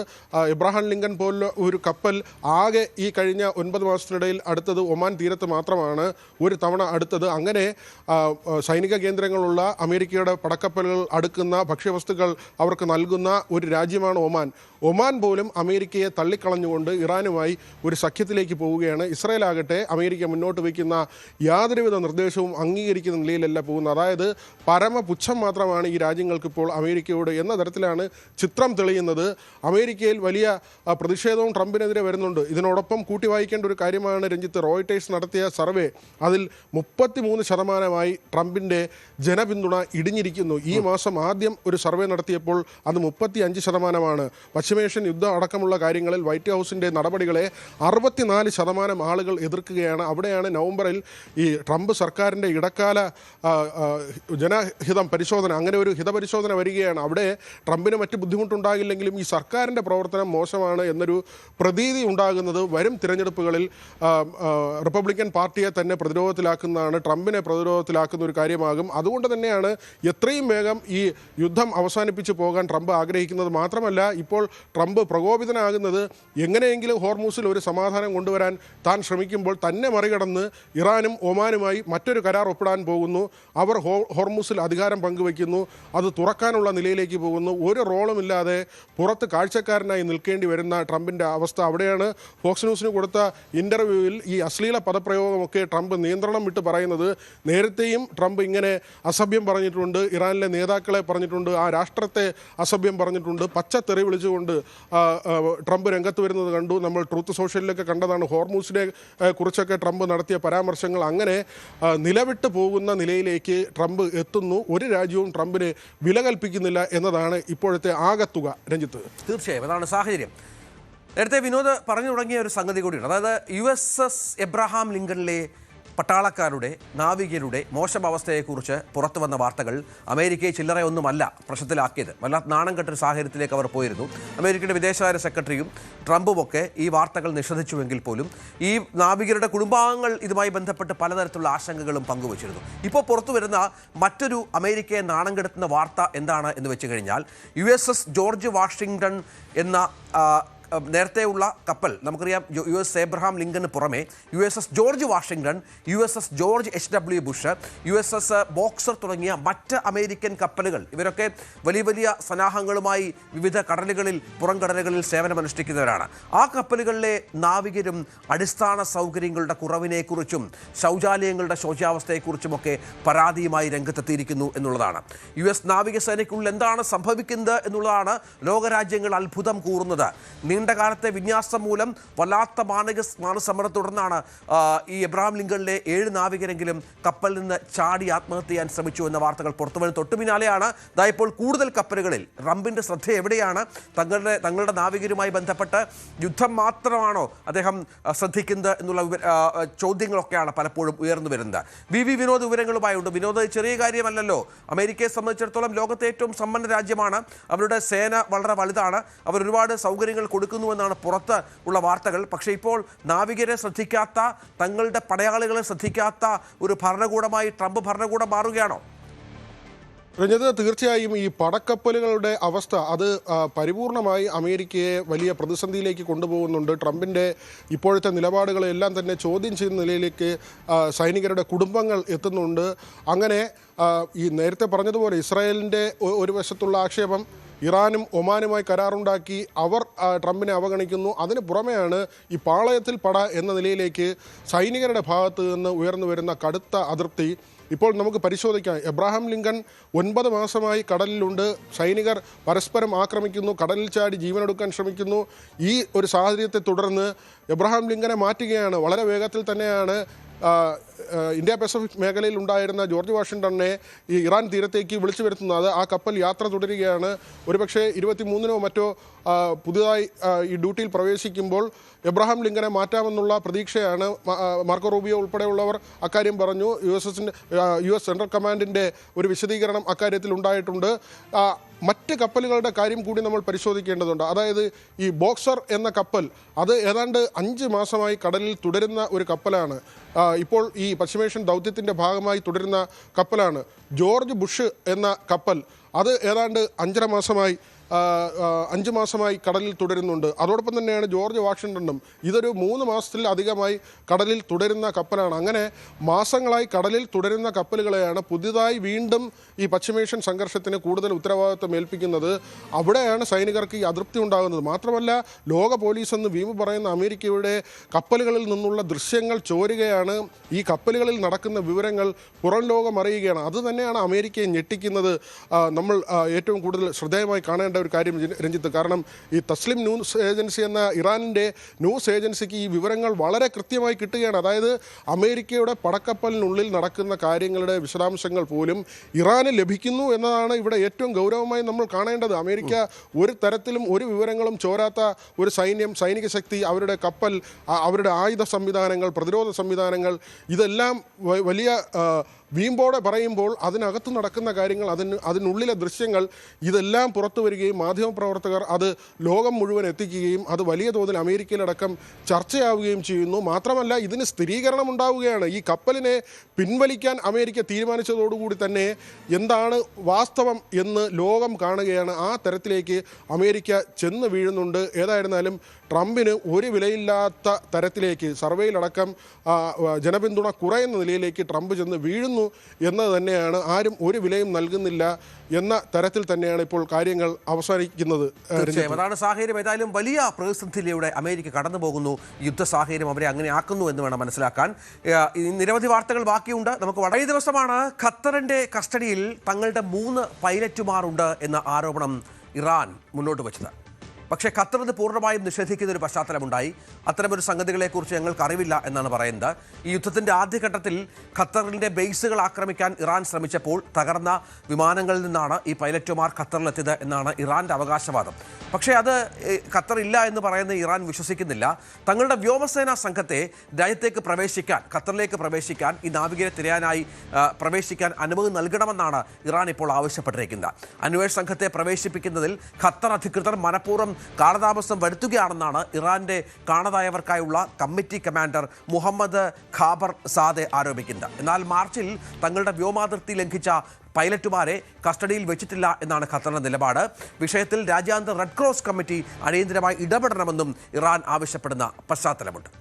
ഇബ്രാഹിം ലിങ്കൺ പോലുള്ള ഒരു കപ്പൽ ആകെ ഈ കഴിഞ്ഞ 9 മാസത്തിനിടയിൽ അടുത്തത് ഒമാൻ തീരത്ത് മാത്രമാണ് ഒരു തവണ അടുത്തത്. അങ്ങനെ സൈനിക കേന്ദ്രങ്ങളുള്ള അമേരിക്കയുടെ പടക്കപ്പലുകൾ അടുക്കുന്ന ഭക്ഷ്യവസ്തുക്കൾ അവർക്ക് നൽകുന്ന ഒരു രാജ്യമാണ് ഒമാൻ. ഒമാൻ പോലും അമേരിക്കയെ തള്ളിക്കളഞ്ഞുകൊണ്ട് ഇറാനുമായി ഒരു സഖ്യത്തിലേക്ക് പോവുകയാണ്. ഇസ്രായേൽ ആകട്ടെ അമേരിക്ക മുന്നോട്ട് വയ്ക്കുന്ന യാതൊരുവിധ നിർദ്ദേശവും അംഗീകരിക്കുന്ന നിലയിലല്ല പോകുന്നത്. അതായത് പരമപുച്ഛം മാത്രമാണ് ഈ രാജ്യങ്ങൾക്കിപ്പോൾ അമേരിക്കയോട് എന്ന തരത്തിലാണ് ചിത്രം തെളിയുന്നത്. അമേരിക്കയിൽ വലിയ പ്രതിഷേധവും ട്രംപിനെതിരെ വരുന്നുണ്ട്. ഇതിനോടൊപ്പം കൂട്ടി വായിക്കേണ്ട ഒരു കാര്യമാണ് രഞ്ജിത്ത്, റോയിട്ടേഴ്സ് നടത്തിയ സർവേ, അതിൽ 33% ട്രംപിൻ്റെ ജനപിന്തുണ ഇടിഞ്ഞിരിക്കുന്നു. ഈ മാസം ആദ്യം ഒരു സർവേ നടത്തിയപ്പോൾ അത് 35%. പശ്ചിമേഷ്യൻ യുദ്ധം അടക്കമുള്ള കാര്യങ്ങളിൽ വൈറ്റ് ഹൗസിൻ്റെ നടപടികളെ 64% ആളുകൾ എതിർക്കുകയാണ്. അവിടെയാണ് നവംബറിൽ ഈ ട്രംപ് സർക്കാരിൻ്റെ ഇടക്കാല ജനഹിതം പരിശോധന, അങ്ങനെ ഒരു ഹിതപരിശോധന വരികയാണ്. അവിടെ ട്രംപിന് മറ്റ് ബുദ്ധിമുട്ടുണ്ടാകില്ലെങ്കിലും ഈ സർക്കാരിൻ്റെ പ്രവർത്തനം മോശമാണ് എന്നൊരു പ്രതീതി ഉണ്ടാകുന്നത് വരും തിരഞ്ഞെടുപ്പുകളിൽ റിപ്പബ്ലിക്കൻ പാർട്ടിയെ തന്നെ പ്രതിരോധത്തിലാക്കുന്നതാണ്, ട്രംപിനെ പ്രതിരോധത്തിലാക്കുന്ന ഒരു കാര്യമാകും. അതുകൊണ്ട് തന്നെയാണ് എത്രയും വേഗം ഈ യുദ്ധം അവസാനിപ്പിച്ച് പോകാൻ ട്രംപ് ആഗ്രഹിക്കുന്നത്. മാത്രമല്ല, ഇപ്പോൾ ട്രംപ് പ്രകോപിതനാകുന്നത് എങ്ങനെയെങ്കിലും ഹോർമൂസിൽ ഒരു സമാധാനം കൊണ്ടുവരാൻ താൻ ശ്രമിക്കുമ്പോൾ തന്നെ മറികടന്ന് ഇറാനും ഒമാനുമായി മറ്റൊരു കരാർ ഒപ്പിടാൻ പോകുന്നു. അവർ ഹോർമൂസിൽ അധികാരം പങ്കുവയ്ക്കുന്നു, അത് തുറക്കാനുള്ള നിലയിലേക്ക് പോകുന്നു. ഒരു റോളുമില്ലാതെ പുറത്ത് കാഴ്ചക്കാരനായി നിൽക്കേണ്ടി വരുന്ന ട്രംപിൻ്റെ അവസ്ഥ. അവിടെയാണ് ഫോക്സ് ന്യൂസിന് കൊടുത്ത ഇൻ്റർവ്യൂവിൽ ഈ അശ്ലീല പദപ്രയോഗമൊക്കെ ട്രംപ് നിയന്ത്രണം വിട്ട് പറയുന്നത്. നേരത്തെയും ട്രംപ് ഇങ്ങനെ അസഭ്യം പറഞ്ഞിട്ടുണ്ട്, ഇറാനിലെ നേതാക്കളെ പറഞ്ഞിട്ടുണ്ട്, ആ രാഷ്ട്രത്തെ അസഭ്യം പറഞ്ഞിട്ടുണ്ട്, പച്ചത്തെറി വിളിച്ചുകൊണ്ട് ട്രംപ് രംഗത്ത് വരുന്നത് കണ്ടു. നമ്മൾ ട്രൂത്ത് സോഷ്യലിലൊക്കെ കണ്ടതാണ് ഹോർമൂസിനെ കുറിച്ചൊക്കെ ട്രംപ് നടത്തിയ പരാമർശങ്ങൾ. അങ്ങനെ നിലവിട്ട് പോകുന്ന നിലയിലേക്ക് ട്രംപ് എത്തുന്നു. ഒരു രാജ്യവും ട്രംപിന് വില കൽപ്പിക്കുന്നില്ല എന്നതാണ് ഇപ്പോഴത്തെ ആകത്തുക. രഞ്ജിത്ത്, തീർച്ചയായും അതാണ് സാഹചര്യം. നേരത്തെ വിനോദ് പറഞ്ഞു തുടങ്ങിയ ഒരു സംഗതി കൂടിയുണ്ട്. അതായത് USS എബ്രഹാം ലിങ്കണിലെ പട്ടാളക്കാരുടെ നാവികരുടെ മോശം അവസ്ഥയെക്കുറിച്ച് പുറത്തു വന്ന വാർത്തകൾ അമേരിക്കയെ ചില്ലറ ഒന്നുമല്ല പ്രശ്നത്തിലാക്കിയത്. വല്ലാത്ത നാണം കെട്ടൊരു സാഹചര്യത്തിലേക്ക് അവർ പോയിരുന്നു. അമേരിക്കയുടെ വിദേശകാര്യ സെക്രട്ടറിയും ട്രംപുമൊക്കെ ഈ വാർത്തകൾ നിഷേധിച്ചുവെങ്കിൽ പോലും ഈ നാവികരുടെ കുടുംബാംഗങ്ങൾ ഇതുമായി ബന്ധപ്പെട്ട് പലതരത്തിലുള്ള ആശങ്കകളും പങ്കുവച്ചിരുന്നു. ഇപ്പോൾ പുറത്തു വരുന്ന മറ്റൊരു അമേരിക്കയെ നാണം കെടുത്തുന്ന വാർത്ത എന്താണ് എന്ന് വെച്ച് കഴിഞ്ഞാൽ USS ജോർജ് വാഷിങ്ടൺ എന്ന നേരത്തെയുള്ള കപ്പൽ നമുക്കറിയാം USS എബ്രഹാം ലിങ്കന് പുറമെ USS George Washington, USS George HW Bush, USS boxer തുടങ്ങിയ മറ്റ് അമേരിക്കൻ കപ്പലുകൾ ഇവരൊക്കെ വലിയ വലിയ സന്നാഹങ്ങളുമായി വിവിധ കടലുകളിൽ പുറംകടലുകളിൽ സേവനമനുഷ്ഠിക്കുന്നവരാണ്. ആ കപ്പലുകളിലെ നാവികരും അടിസ്ഥാന സൗകര്യങ്ങളുടെ കുറവിനെക്കുറിച്ചും ശൗചാലയങ്ങളുടെ ശോച്യാവസ്ഥയെക്കുറിച്ചുമൊക്കെ പരാതിയുമായി രംഗത്തെത്തിയിരിക്കുന്നു എന്നുള്ളതാണ്. US നാവികസേനയ്ക്കുള്ളിൽ എന്താണ് സംഭവിക്കുന്നത് എന്നുള്ളതാണ് ലോകരാജ്യങ്ങൾ അത്ഭുതം കൂറുന്നത്. നീണ്ടകാലത്തെ വിന്യാസം മൂലം വല്ലാത്ത മാനസമ്മർദ്ദത്തെ തുടർന്നാണ് ഈ എബ്രഹാം ലിങ്കണിലെ 7 നാവികരെങ്കിലും കപ്പലിൽ നിന്ന് ചാടി ആത്മഹത്യ ചെയ്യാൻ ശ്രമിച്ചു എന്ന വാർത്തകൾ പുറത്തുവരുന്ന തൊട്ടു പിന്നാലെയാണ് ഇപ്പോൾ കൂടുതൽ കപ്പലുകളിൽ ട്രംപിന്റെ ശ്രദ്ധ എവിടെയാണ്? തങ്ങളുടെ നാവികരുമായി ബന്ധപ്പെട്ട് യുദ്ധം മാത്രമാണോ അദ്ദേഹം ശ്രദ്ധിക്കുന്നത് എന്നുള്ള ചോദ്യങ്ങളൊക്കെയാണ് പലപ്പോഴും ഉയർന്നു വരുന്നത്. വിനോദ് വിവരങ്ങളുമായുണ്ട്. വിനോദ്, ചെറിയ കാര്യമല്ലല്ലോ. അമേരിക്കയെ സംബന്ധിച്ചിടത്തോളം ലോകത്തെ ഏറ്റവും സമ്പന്ന രാജ്യമാണ്. അവരുടെ സേന വളരെ വലുതാണ്. അവർ ഒരുപാട് സൗകര്യങ്ങൾ കൊടുക്കുന്നുവെന്നാണ് പുറത്ത് ഉള്ള വാർത്തകൾ. പക്ഷേ ഇപ്പോൾ നാവികരെ ശ്രദ്ധിക്കാത്ത, തങ്ങളുടെ പടയാളികളെ ശ്രദ്ധിക്കാത്ത ഒരു ഭരണകൂടമായി ട്രംപ് ഭരണകൂടം മാറുകയാണോ? രഞ്ജിത്ത്, തീർച്ചയായും ഈ പടക്കപ്പലുകളുടെ അവസ്ഥ അത് പരിപൂർണമായി അമേരിക്കയെ വലിയ പ്രതിസന്ധിയിലേക്ക് കൊണ്ടുപോകുന്നുണ്ട്. ട്രംപിൻ്റെ ഇപ്പോഴത്തെ നിലപാടുകളെല്ലാം തന്നെ ചോദ്യം ചെയ്യുന്ന നിലയിലേക്ക് സൈനികരുടെ കുടുംബങ്ങൾ എത്തുന്നുണ്ട്. അങ്ങനെ ഈ നേരത്തെ പറഞ്ഞതുപോലെ ഇസ്രായേലിൻ്റെ ഒരു വശത്തുള്ള ആക്ഷേപം, ഇറാനും ഒമാനുമായി കരാറുണ്ടാക്കി അവർ ട്രംപിനെ അവഗണിക്കുന്നു. അതിന് പുറമെയാണ് ഈ പാളയത്തിൽ പട എന്ന നിലയിലേക്ക് സൈനികരുടെ ഭാഗത്ത് നിന്ന് ഉയർന്നു വരുന്ന കടുത്ത അതൃപ്തി. ഇപ്പോൾ നമുക്ക് പരിശോധിക്കാം. എബ്രഹാം ലിങ്കൺ 9 മാസമായി കടലിലുണ്ട്. സൈനികർ പരസ്പരം ആക്രമിക്കുന്നു, കടലിൽ ചാടി ജീവനെടുക്കാൻ ശ്രമിക്കുന്നു. ഈ ഒരു സാഹചര്യത്തെ തുടർന്ന് എബ്രഹാം ലിങ്കനെ മാറ്റുകയാണ്. വളരെ വേഗത്തിൽ തന്നെയാണ് ഇന്ത്യ പസഫിക് മേഖലയിൽ ഉണ്ടായിരുന്ന ജോർജ് വാഷിംഗ്ടണിനെ ഈ ഇറാൻ തീരത്തേക്ക് വിളിച്ചു വരുത്തുന്നത്. ആ കപ്പൽ യാത്ര തുടരുകയാണ്. ഒരുപക്ഷെ 23-നോ മറ്റോ പുതുതായി ഈ ഡ്യൂട്ടിയിൽ പ്രവേശിക്കുമ്പോൾ എബ്രഹാം ലിങ്കനെ മാറ്റാമെന്നുള്ള പ്രതീക്ഷയാണ്. മാർക്കോ റൂബിയോ ഉൾപ്പെടെയുള്ളവർ അക്കാര്യം പറഞ്ഞു. US സെൻട്രൽ കമാൻഡിൻ്റെ ഒരു വിശദീകരണം അക്കാര്യത്തിൽ ഉണ്ടായിട്ടുണ്ട്. മറ്റ് കപ്പലുകളുടെ കാര്യം കൂടി നമ്മൾ പരിശോധിക്കേണ്ടതുണ്ട്. അതായത് ഈ ബോക്സർ എന്ന കപ്പൽ അത് ഏതാണ്ട് 5 മാസമായി കടലിൽ തുടരുന്ന ഒരു കപ്പലാണ്. ഇപ്പോൾ ഈ പശ്ചിമേഷ്യൻ ദൗത്യത്തിൻ്റെ ഭാഗമായി തുടരുന്ന കപ്പലാണ്. ജോർജ് ബുഷ് എന്ന കപ്പൽ അത് ഏതാണ്ട് 5 മാസമായി കടലിൽ തുടരുന്നുണ്ട്. അതോടൊപ്പം തന്നെയാണ് ജോർജ് വാഷിംഗ്ടണും. ഇതൊരു 3 മാസത്തിൽ അധികമായി കടലിൽ തുടരുന്ന കപ്പലാണ്. അങ്ങനെ മാസങ്ങളായി കടലിൽ തുടരുന്ന കപ്പലുകളെയാണ് പുതിയതായി വീണ്ടും ഈ പശ്ചിമേഷ്യൻ സംഘർഷത്തിന് കൂടുതൽ ഉത്തരവാദിത്വം ഏൽപ്പിക്കുന്നത്. അവിടെയാണ് സൈനികർക്ക് ഈ അതൃപ്തി ഉണ്ടാകുന്നത്. മാത്രമല്ല, ലോക പോലീസ് എന്ന് വീമ്പ് പറയുന്ന അമേരിക്കയുടെ കപ്പലുകളിൽ നിന്നുള്ള ദൃശ്യങ്ങൾ ചോരുകയാണ്. ഈ കപ്പലുകളിൽ നടക്കുന്ന വിവരങ്ങൾ പുറം ലോകം അറിയുകയാണ്. അത് തന്നെയാണ് അമേരിക്കയെ ഞെട്ടിക്കുന്നത്. നമ്മൾ ഏറ്റവും കൂടുതൽ ശ്രദ്ധേയമായി കാണേണ്ട ഒരു കാര്യം രഞ്ജിത്ത്. കാരണം ഈ തസ്ലിം ന്യൂസ് ഏജൻസി എന്ന ഇറാനിൻ്റെ ന്യൂസ് ഏജൻസിക്ക് ഈ വിവരങ്ങൾ വളരെ കൃത്യമായി കിട്ടുകയാണ്. അതായത് അമേരിക്കയുടെ പടക്കപ്പലിനുള്ളിൽ നടക്കുന്ന കാര്യങ്ങളുടെ വിശദാംശങ്ങൾ പോലും ഇറാന് ലഭിക്കുന്നു എന്നതാണ് ഇവിടെ ഏറ്റവും ഗൗരവമായി നമ്മൾ കാണേണ്ടത്. അമേരിക്ക ഒരു തരത്തിലും ഒരു വിവരങ്ങളും ചോരാത്ത ഒരു സൈനിക ശക്തി, അവരുടെ കപ്പൽ, അവരുടെ ആയുധ സംവിധാനങ്ങൾ, പ്രതിരോധ സംവിധാനങ്ങൾ, ഇതെല്ലാം വലിയ വീമ്പോടെ പറയുമ്പോൾ അതിനകത്ത് നടക്കുന്ന കാര്യങ്ങൾ, അതിനുള്ളിലെ ദൃശ്യങ്ങൾ ഇതെല്ലാം പുറത്തു വരികയും മാധ്യമപ്രവർത്തകർ അത് ലോകം മുഴുവൻ എത്തിക്കുകയും അത് വലിയ തോതിൽ അമേരിക്കയിലടക്കം ചർച്ചയാവുകയും ചെയ്യുന്നു. മാത്രമല്ല, ഇതിന് സ്ഥിരീകരണം ഉണ്ടാവുകയാണ്. ഈ കപ്പലിനെ പിൻവലിക്കാൻ അമേരിക്ക തീരുമാനിച്ചതോടുകൂടി തന്നെ എന്താണ് വാസ്തവം എന്ന് ലോകം കാണുകയാണ്. ആ തരത്തിലേക്ക് അമേരിക്ക ചെന്ന് വീഴുന്നുണ്ട്. ഏതായിരുന്നാലും ട്രംപിന് ഒരു വിലയില്ലാത്ത തരത്തിലേക്ക് സർവേയിലടക്കം ജനപിന്തുണ കുറയുന്ന നിലയിലേക്ക് ട്രംപ് ചെന്ന് വീഴുന്നു എന്നത് തന്നെയാണ്. ആരും ഒരു വിലയും നൽകുന്നില്ല എന്ന തരത്തിൽ തന്നെയാണ് ഇപ്പോൾ കാര്യങ്ങൾ അവസാനിക്കുന്നത്. അതാണ് സാഹചര്യം. ഏതായാലും വലിയ പ്രതിസന്ധിയിലൂടെ അമേരിക്ക കടന്നു പോകുന്നു. യുദ്ധ സാഹചര്യം അവരെ അങ്ങനെ ആക്കുന്നു എന്ന് വേണം മനസ്സിലാക്കാൻ. നിരവധി വാർത്തകൾ ബാക്കിയുണ്ട്. നമുക്ക് വളരെ ദിവസമാണ് ഖത്തറിൻ്റെ കസ്റ്റഡിയിൽ തങ്ങളുടെ 3 പൈലറ്റുമാരുണ്ട് എന്ന ആരോപണം ഇറാൻ മുന്നോട്ട് വെച്ചത്. പക്ഷേ ഖത്തർ ഇത് പൂർണ്ണമായും നിഷേധിക്കുന്ന ഒരു പശ്ചാത്തലമുണ്ടായി. അത്തരമൊരു സംഗതികളെക്കുറിച്ച് ഞങ്ങൾക്ക് അറിവില്ല എന്നാണ് പറയുന്നത്. ഈ യുദ്ധത്തിൻ്റെ ആദ്യഘട്ടത്തിൽ ഖത്തറിൻ്റെ ബേസുകൾ ആക്രമിക്കാൻ ഇറാൻ ശ്രമിച്ചപ്പോൾ തകർന്ന വിമാനങ്ങളിൽ നിന്നാണ് ഈ പൈലറ്റുമാർ ഖത്തറിലെത്തിയത് എന്നാണ് ഇറാൻ്റെ അവകാശവാദം. പക്ഷേ അത് ഖത്തർ ഇല്ല എന്ന് പറയുന്ന ഇറാൻ വിശ്വസിക്കുന്നില്ല. തങ്ങളുടെ വ്യോമസേനാ സംഘത്തെ രാജ്യത്തേക്ക് പ്രവേശിക്കാൻ, ഖത്തറിലേക്ക് പ്രവേശിക്കാൻ, ഈ നാവികരെ തിരയാനായി പ്രവേശിക്കാൻ അനുമതി നൽകണമെന്നാണ് ഇറാൻ ഇപ്പോൾ ആവശ്യപ്പെട്ടിരിക്കുന്നത്. അന്വേഷണ സംഘത്തെ പ്രവേശിപ്പിക്കുന്നതിൽ ഖത്തർ അധികൃതർ മനഃപൂർവ്വം കാലതാമസം വരുത്തുകയാണെന്നാണ് ഇറാന്റെ കാണാതായവർക്കായുള്ള കമ്മിറ്റി കമാൻഡർ മുഹമ്മദ് ഖാബർ സാദെ ആരോപിക്കുന്നത്. എന്നാൽ മാർച്ചിൽ തങ്ങളുടെ വ്യോമാതിർത്തി ലംഘിച്ച പൈലറ്റുമാരെ കസ്റ്റഡിയിൽ വെച്ചിട്ടില്ല എന്നാണ് ഖത്തറിന്റെ നിലപാട്. വിഷയത്തിൽ രാജ്യാന്തര റെഡ് ക്രോസ് കമ്മിറ്റി അടിയന്തരമായി ഇടപെടണമെന്നും ഇറാൻ ആവശ്യപ്പെടുന്ന പശ്ചാത്തലമുണ്ട്.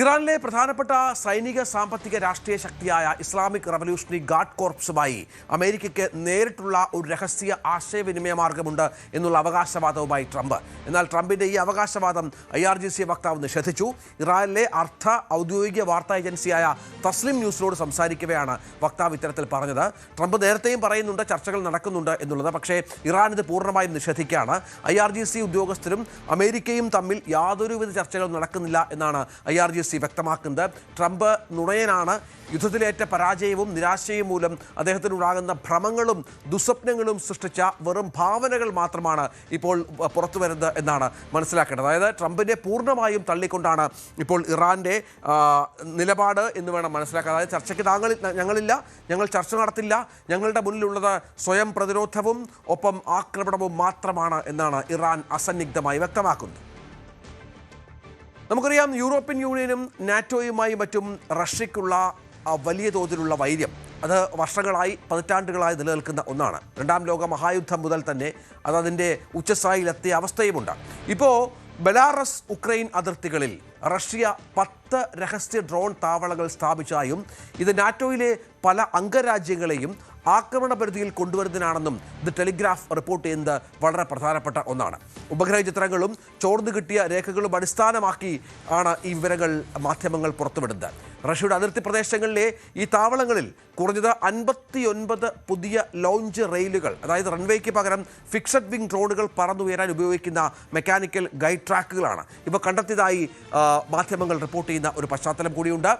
ഇറാനിലെ പ്രധാനപ്പെട്ട സൈനിക സാമ്പത്തിക രാഷ്ട്രീയ ശക്തിയായ ഇസ്ലാമിക് റവല്യൂഷണറി ഗാർഡ് കോർപ്സുമായി അമേരിക്കയ്ക്ക് നേരിട്ടുള്ള ഒരു രഹസ്യ ആശയവിനിമയ മാർഗമുണ്ട് എന്നുള്ള അവകാശവാദവുമായി ട്രംപ്. എന്നാൽ ട്രംപിന്റെ ഈ അവകാശവാദം IRGC വക്താവ് നിഷേധിച്ചു. ഇറാനിലെ അർദ്ധ ഔദ്യോഗിക വാർത്താ ഏജൻസിയായ തസ്ലിം ന്യൂസിനോട് സംസാരിക്കവെയാണ് വക്താവ് ഇത്തരത്തിൽ പറഞ്ഞത്. ട്രംപ് നേരത്തെയും പറയുന്നുണ്ട് ചർച്ചകൾ നടക്കുന്നുണ്ട് എന്നുള്ളത്, പക്ഷേ ഇറാൻ ഇത് പൂർണ്ണമായും നിഷേധിക്കുകയാണ്. IRGC ഉദ്യോഗസ്ഥരും അമേരിക്കയും തമ്മിൽ യാതൊരുവിധ ചർച്ചകളും നടക്കുന്നില്ല എന്നാണ് IRGC വ്യക്തമാക്കുന്നത്. ട്രംപ് നുണയനാണ്. യുദ്ധത്തിലേറ്റ പരാജയവും നിരാശയും മൂലം അദ്ദേഹത്തിനുണ്ടാകുന്ന ഭ്രമങ്ങളും ദുസ്വപ്നങ്ങളും സൃഷ്ടിച്ച വെറും ഭാവനകൾ മാത്രമാണ് ഇപ്പോൾ പുറത്തു വരുന്നത് എന്നാണ് മനസ്സിലാക്കേണ്ടത്. അതായത് ട്രംപിനെ പൂർണ്ണമായും തള്ളിക്കൊണ്ടാണ് ഇപ്പോൾ ഇറാന്റെ നിലപാട് എന്ന് വേണം മനസ്സിലാക്കാൻ. അതായത് ചർച്ചയ്ക്ക് ഞങ്ങളില്ല, ഞങ്ങൾ ചർച്ച നടത്തില്ല, ഞങ്ങളുടെ മുന്നിലുള്ളത് സ്വയം പ്രതിരോധവും ഒപ്പം ആക്രമണവും മാത്രമാണ് എന്നാണ് ഇറാൻ അസന്നിഗ്ധമായി വ്യക്തമാക്കുന്നത്. നമുക്കറിയാം, യൂറോപ്യൻ യൂണിയനും നാറ്റോയുമായി മറ്റും റഷ്യയ്ക്കുള്ള വലിയ തോതിലുള്ള വൈര്യം അത് വർഷങ്ങളായി പതിറ്റാണ്ടുകളായി നിലനിൽക്കുന്ന ഒന്നാണ്. രണ്ടാം ലോക മഹായുദ്ധം മുതൽ തന്നെ അത് അതിൻ്റെ ഉച്ചസ്ഥായിയിലെത്തിയ അവസ്ഥയുമുണ്ട്. ഇപ്പോൾ ബെലാറസ് ഉക്രൈൻ അതിർത്തികളിൽ റഷ്യ 10 രഹസ്യ ഡ്രോൺ താവളങ്ങൾ സ്ഥാപിച്ചായും ഇത് നാറ്റോയിലെ പല അംഗരാജ്യങ്ങളെയും ആക്രമണ പരിധിയിൽ കൊണ്ടുവരുന്നതിനാണെന്നും ദി ടെലിഗ്രാഫ് റിപ്പോർട്ട് ചെയ്യുന്നത് വളരെ പ്രധാനപ്പെട്ട ഒന്നാണ്. ഉപഗ്രഹ ചിത്രങ്ങളും ചോർന്നു കിട്ടിയ രേഖകളും അടിസ്ഥാനമാക്കി ആണ് ഈ വിവരങ്ങൾ മാധ്യമങ്ങൾ പുറത്തുവിടുന്നത്. റഷ്യയുടെ അതിർത്തി പ്രദേശങ്ങളിലെ ഈ താവളങ്ങളിൽ കുറഞ്ഞത് 59 പുതിയ ലോഞ്ച് റെയിലുകൾ, അതായത് റൺവേക്ക് പകരം ഫിക്സഡ് വിങ് ഡ്രോണുകൾ പറന്നുയരാൻ ഉപയോഗിക്കുന്ന മെക്കാനിക്കൽ ഗൈഡ് ട്രാക്കുകളാണ് ഇവ കണ്ടെത്തിയതായി മാധ്യമങ്ങൾ റിപ്പോർട്ട് ചെയ്യുന്ന ഒരു പശ്ചാത്തലം കൂടിയുണ്ട്.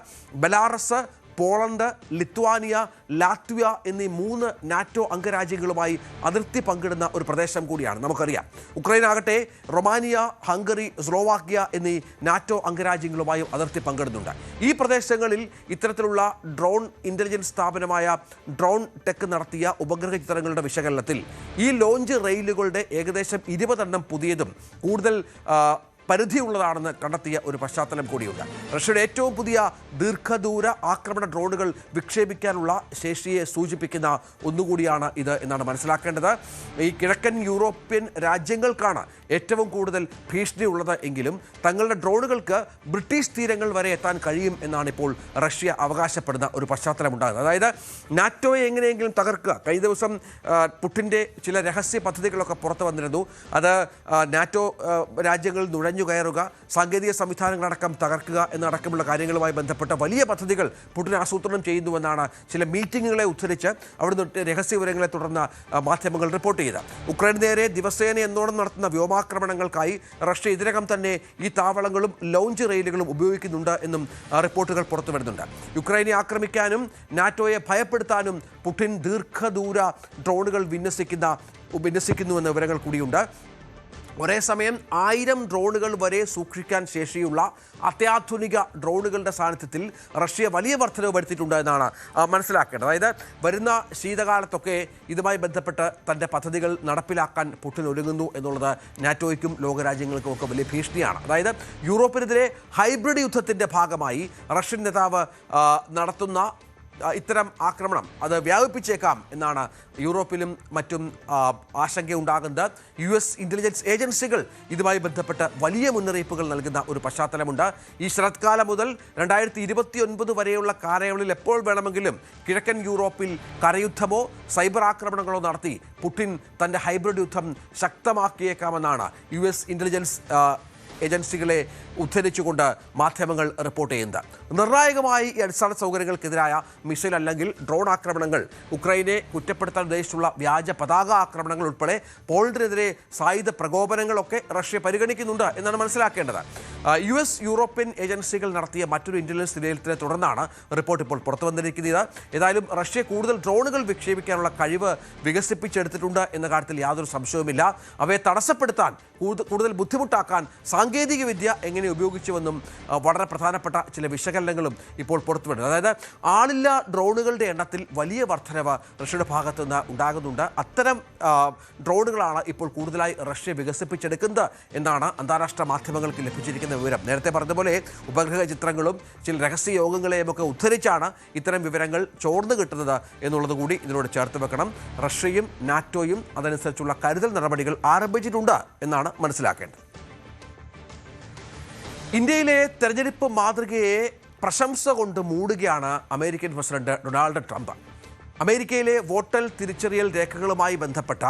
ബെലാറസ്, പോളണ്ട്, ലിത്വാനിയ, ലാത്വിയ എന്നീ 3 നാറ്റോ അംഗരാജ്യങ്ങളുമായി അതിർത്തി പങ്കിടുന്ന ഒരു പ്രദേശം കൂടിയാണ്. നമുക്കറിയാം, ഉക്രൈനാകട്ടെ റൊമാനിയ, ഹംഗറി, സ്ലോവാക്യ എന്നീ നാറ്റോ അംഗരാജ്യങ്ങളുമായും അതിർത്തി പങ്കിടുന്നുണ്ട്. ഈ പ്രദേശങ്ങളിൽ ഇത്തരത്തിലുള്ള ഡ്രോൺ ഇൻ്റലിജൻസ് സ്ഥാപനമായ ഡ്രോൺ ടെക് നടത്തിയ ഉപഗ്രഹ ചിത്രങ്ങളുടെ വിശകലനത്തിൽ ഈ ലോഞ്ച് റെയിലുകളുടെ ഏകദേശം 20 എണ്ണം പുതിയതും കൂടുതൽ പരിധിയുള്ളതാണെന്ന് കണ്ടെത്തിയ ഒരു പശ്ചാത്തലം കൂടിയുണ്ട്. റഷ്യയുടെ ഏറ്റവും പുതിയ ദീർഘദൂര ആക്രമണ ഡ്രോണുകൾ വിക്ഷേപിക്കാനുള്ള ശേഷിയെ സൂചിപ്പിക്കുന്ന ഒന്നുകൂടിയാണ് ഇത് എന്നാണ് മനസ്സിലാക്കേണ്ടത്. ഈ കിഴക്കൻ യൂറോപ്യൻ രാജ്യങ്ങൾക്കാണ് ഏറ്റവും കൂടുതൽ ഭീഷണിയുള്ളത് എങ്കിലും തങ്ങളുടെ ഡ്രോണുകൾക്ക് ബ്രിട്ടീഷ് തീരങ്ങൾ വരെ എത്താൻ കഴിയും എന്നാണ് ഇപ്പോൾ റഷ്യ അവകാശപ്പെടുന്ന ഒരു പശ്ചാത്തലമുണ്ടാകുന്നത്. അതായത് നാറ്റോയെ എങ്ങനെയെങ്കിലും തകർക്കുക. കഴിഞ്ഞ ദിവസം പുടിൻ്റെ ചില രഹസ്യ പദ്ധതികളൊക്കെ പുറത്തു വന്നിരുന്നു. അത് നാറ്റോ രാജ്യങ്ങളിൽ നുഴഞ്ഞു കയറുക, സാങ്കേതിക സംവിധാനങ്ങളടക്കം തകർക്കുക എന്നടക്കമുള്ള കാര്യങ്ങളുമായി ബന്ധപ്പെട്ട വലിയ പദ്ധതികൾ പുടിൻ ആസൂത്രണം ചെയ്യുന്നുവെന്നാണ് ചില മീറ്റിങ്ങുകളെ ഉദ്ധരിച്ച് അവിടുന്ന് രഹസ്യ വിവരങ്ങളെ തുടർന്ന് മാധ്യമങ്ങൾ റിപ്പോർട്ട് ചെയ്തത്. ഉക്രൈന് നേരെ ദിവസേന എന്നോണം നടത്തുന്ന വ്യോമാക്രമണങ്ങൾക്കായി റഷ്യ ഇതിനകം തന്നെ ഈ താവളങ്ങളും ലോഞ്ച് റെയിലുകളും ഉപയോഗിക്കുന്നുണ്ട് എന്നും റിപ്പോർട്ടുകൾ പുറത്തു വരുന്നുണ്ട്. യുക്രൈനെ ആക്രമിക്കാനും നാറ്റോയെ ഭയപ്പെടുത്താനും പുടിൻ ദീർഘദൂര ഡ്രോണുകൾ വിന്യസിക്കുന്നുവെന്ന വിവരങ്ങൾ കൂടിയുണ്ട്. ഒരേ സമയം 1000 ഡ്രോണുകൾ വരെ സൂക്ഷിക്കാൻ ശേഷിയുള്ള അത്യാധുനിക ഡ്രോണുകളുടെ സാന്നിധ്യത്തിൽ റഷ്യ വലിയ വർധനവ് വരുത്തിയിട്ടുണ്ട് എന്നാണ് മനസ്സിലാക്കേണ്ടത്. അതായത് വരുന്ന ശീതകാലത്തൊക്കെ ഇതുമായി ബന്ധപ്പെട്ട് തൻ്റെ പദ്ധതികൾ നടപ്പിലാക്കാൻ പുടിൻ ഒരുങ്ങുന്നു എന്നുള്ളത് നാറ്റോയ്ക്കും ലോകരാജ്യങ്ങൾക്കും ഒക്കെ വലിയ ഭീഷണിയാണ്. അതായത് യൂറോപ്പിനെതിരെ ഹൈബ്രിഡ് യുദ്ധത്തിൻ്റെ ഭാഗമായി റഷ്യൻ നേതാവ് നടത്തുന്ന ഇത്തരം ആക്രമണം അത് വ്യാപിപ്പിച്ചേക്കാം എന്നാണ് യൂറോപ്പിലും മറ്റും ആശങ്കയുണ്ടാകുന്നത്. US ഇൻ്റലിജൻസ് ഏജൻസികൾ ഇതുമായി ബന്ധപ്പെട്ട് വലിയ മുന്നറിയിപ്പുകൾ നൽകുന്ന ഒരു പശ്ചാത്തലമുണ്ട്. ഈ ശരത്കാലം മുതൽ 2029 വരെയുള്ള കാലയളവിൽ എപ്പോൾ വേണമെങ്കിലും കിഴക്കൻ യൂറോപ്പിൽ കരയുദ്ധമോ സൈബർ ആക്രമണങ്ങളോ നടത്തി പുടിൻ തൻ്റെ ഹൈബ്രിഡ് യുദ്ധം ശക്തമാക്കിയേക്കാമെന്നാണ് US ഇൻ്റലിജൻസ് ഏജൻസികളെ ഉദ്ധരിച്ചുകൊണ്ട് മാധ്യമങ്ങൾ റിപ്പോർട്ട് ചെയ്യുന്നത്. നിർണായകമായി ഈ അടിസ്ഥാന സൗകര്യങ്ങൾക്കെതിരായ മിസൈൽ അല്ലെങ്കിൽ ഡ്രോൺ ആക്രമണങ്ങൾ, ഉക്രൈനെ കുറ്റപ്പെടുത്താൻ ഉദ്ദേശിച്ചുള്ള വ്യാജ പതാക ആക്രമണങ്ങൾ ഉൾപ്പെടെ പോളണ്ടിനെതിരെ സായുധ പ്രകോപനങ്ങളൊക്കെ റഷ്യ പരിഗണിക്കുന്നുണ്ട് എന്നാണ് മനസ്സിലാക്കേണ്ടത്. US യൂറോപ്യൻ ഏജൻസികൾ നടത്തിയ മറ്റൊരു ഇൻ്റലിജൻസ് വിലയിരുത്തലിനെ തുടർന്നാണ് റിപ്പോർട്ട് ഇപ്പോൾ പുറത്തു വന്നിരിക്കുന്നത്. ഏതായാലും റഷ്യ കൂടുതൽ ഡ്രോണുകൾ വിക്ഷേപിക്കാനുള്ള കഴിവ് വികസിപ്പിച്ചെടുത്തിട്ടുണ്ട് എന്ന കാര്യത്തിൽ യാതൊരു സംശയവുമില്ല. അവയെ തടസ്സപ്പെടുത്താൻ, കൂടുതൽ ബുദ്ധിമുട്ടാക്കാൻ സാങ്കേതികവിദ്യ എങ്ങനെ ഉപയോഗിച്ചുവെന്നും വളരെ പ്രധാനപ്പെട്ട ചില വിശകലനങ്ങളും ഇപ്പോൾ പുറത്തുവിടുന്നു. അതായത് ആളില്ലാ ഡ്രോണുകളുടെ എണ്ണത്തിൽ വലിയ വർധനവ് റഷ്യയുടെ ഭാഗത്തു നിന്ന് ഉണ്ടാകുന്നുണ്ട്. അത്തരം ഡ്രോണുകളാണ് ഇപ്പോൾ കൂടുതലായി റഷ്യ വികസിപ്പിച്ചെടുക്കുന്നത് എന്നാണ് അന്താരാഷ്ട്ര മാധ്യമങ്ങൾക്ക് ലഭിച്ചിരിക്കുന്ന വിവരം. നേരത്തെ പറഞ്ഞതുപോലെ ഉപഗ്രഹ ചിത്രങ്ങളും ചില രഹസ്യ യോഗങ്ങളെയും ഒക്കെ ഉദ്ധരിച്ചാണ് ഇത്തരം വിവരങ്ങൾ ചോർന്നു കിട്ടുന്നത് എന്നുള്ളത് കൂടി ഇതിനോട് ചേർത്ത് വെക്കണം. റഷ്യയും നാറ്റോയും അതനുസരിച്ചുള്ള കരുതൽ നടപടികൾ ആരംഭിച്ചിട്ടുണ്ട് എന്നാണ് മനസ്സിലാക്കേണ്ടത്. ഇന്ത്യയിലെ തെരഞ്ഞെടുപ്പ് മാതൃകയെ പ്രശംസ കൊണ്ട് മൂടുകയാണ് അമേരിക്കൻ പ്രസിഡന്റ് ഡൊണാൾഡ് ട്രംപ്. അമേരിക്കയിലെ വോട്ടർ തിരിച്ചറിയൽ രേഖകളുമായി ബന്ധപ്പെട്ട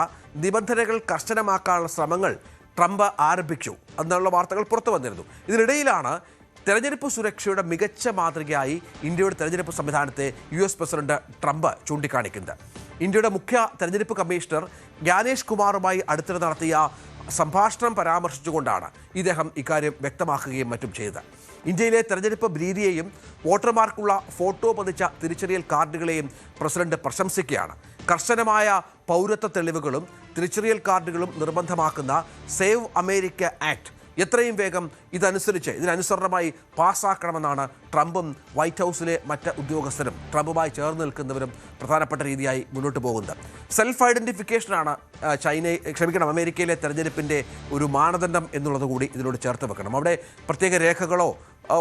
നിബന്ധനകൾ കർശനമാക്കാനുള്ള ശ്രമങ്ങൾ ട്രംപ് ആരംഭിച്ചു എന്നുള്ള വാർത്തകൾ പുറത്തു വന്നിരുന്നു. ഇതിനിടയിലാണ് തെരഞ്ഞെടുപ്പ് സുരക്ഷയുടെ മികച്ച മാതൃകയായി ഇന്ത്യയുടെ തെരഞ്ഞെടുപ്പ് സംവിധാനത്തെ US പ്രസിഡന്റ് ട്രംപ് ചൂണ്ടിക്കാണിക്കുന്നത്. ഇന്ത്യയുടെ മുഖ്യ തെരഞ്ഞെടുപ്പ് കമ്മീഷണർ ജ്ഞാനേഷ് കുമാറുമായി അടുത്തിടെ നടത്തിയ സംഭാഷണം പരാമർശിച്ചുകൊണ്ടാണ് ഇദ്ദേഹം ഇക്കാര്യം വ്യക്തമാക്കുകയും മറ്റും ചെയ്തത്. ഇന്ത്യയിലെ തെരഞ്ഞെടുപ്പ് രീതിയെയും വോട്ടർമാർക്കുള്ള ഫോട്ടോ പതിച്ച തിരിച്ചറിയൽ കാർഡുകളെയും പ്രസിഡന്റ് പ്രശംസിക്കുകയാണ്. കർശനമായ പൗരത്വ തെളിവുകളും തിരിച്ചറിയൽ കാർഡുകളും നിർബന്ധമാക്കുന്ന സേവ് അമേരിക്ക ആക്ട് എത്രയും വേഗം ഇതിനനുസരണമായി പാസ്സാക്കണമെന്നാണ് ട്രംപും വൈറ്റ് ഹൗസിലെ മറ്റ് ഉദ്യോഗസ്ഥരും ട്രംപുമായി ചേർന്ന് നിൽക്കുന്നവരും പ്രധാനപ്പെട്ട രീതിയായി മുന്നോട്ട് പോകുന്നത്. സെൽഫ് ഐഡൻറ്റിഫിക്കേഷനാണ് അമേരിക്കയിലെ തെരഞ്ഞെടുപ്പിൻ്റെ ഒരു മാനദണ്ഡം എന്നുള്ളത് കൂടി ഇതിനോട് ചേർത്ത് വെക്കണം. അവിടെ പ്രത്യേക രേഖകളോ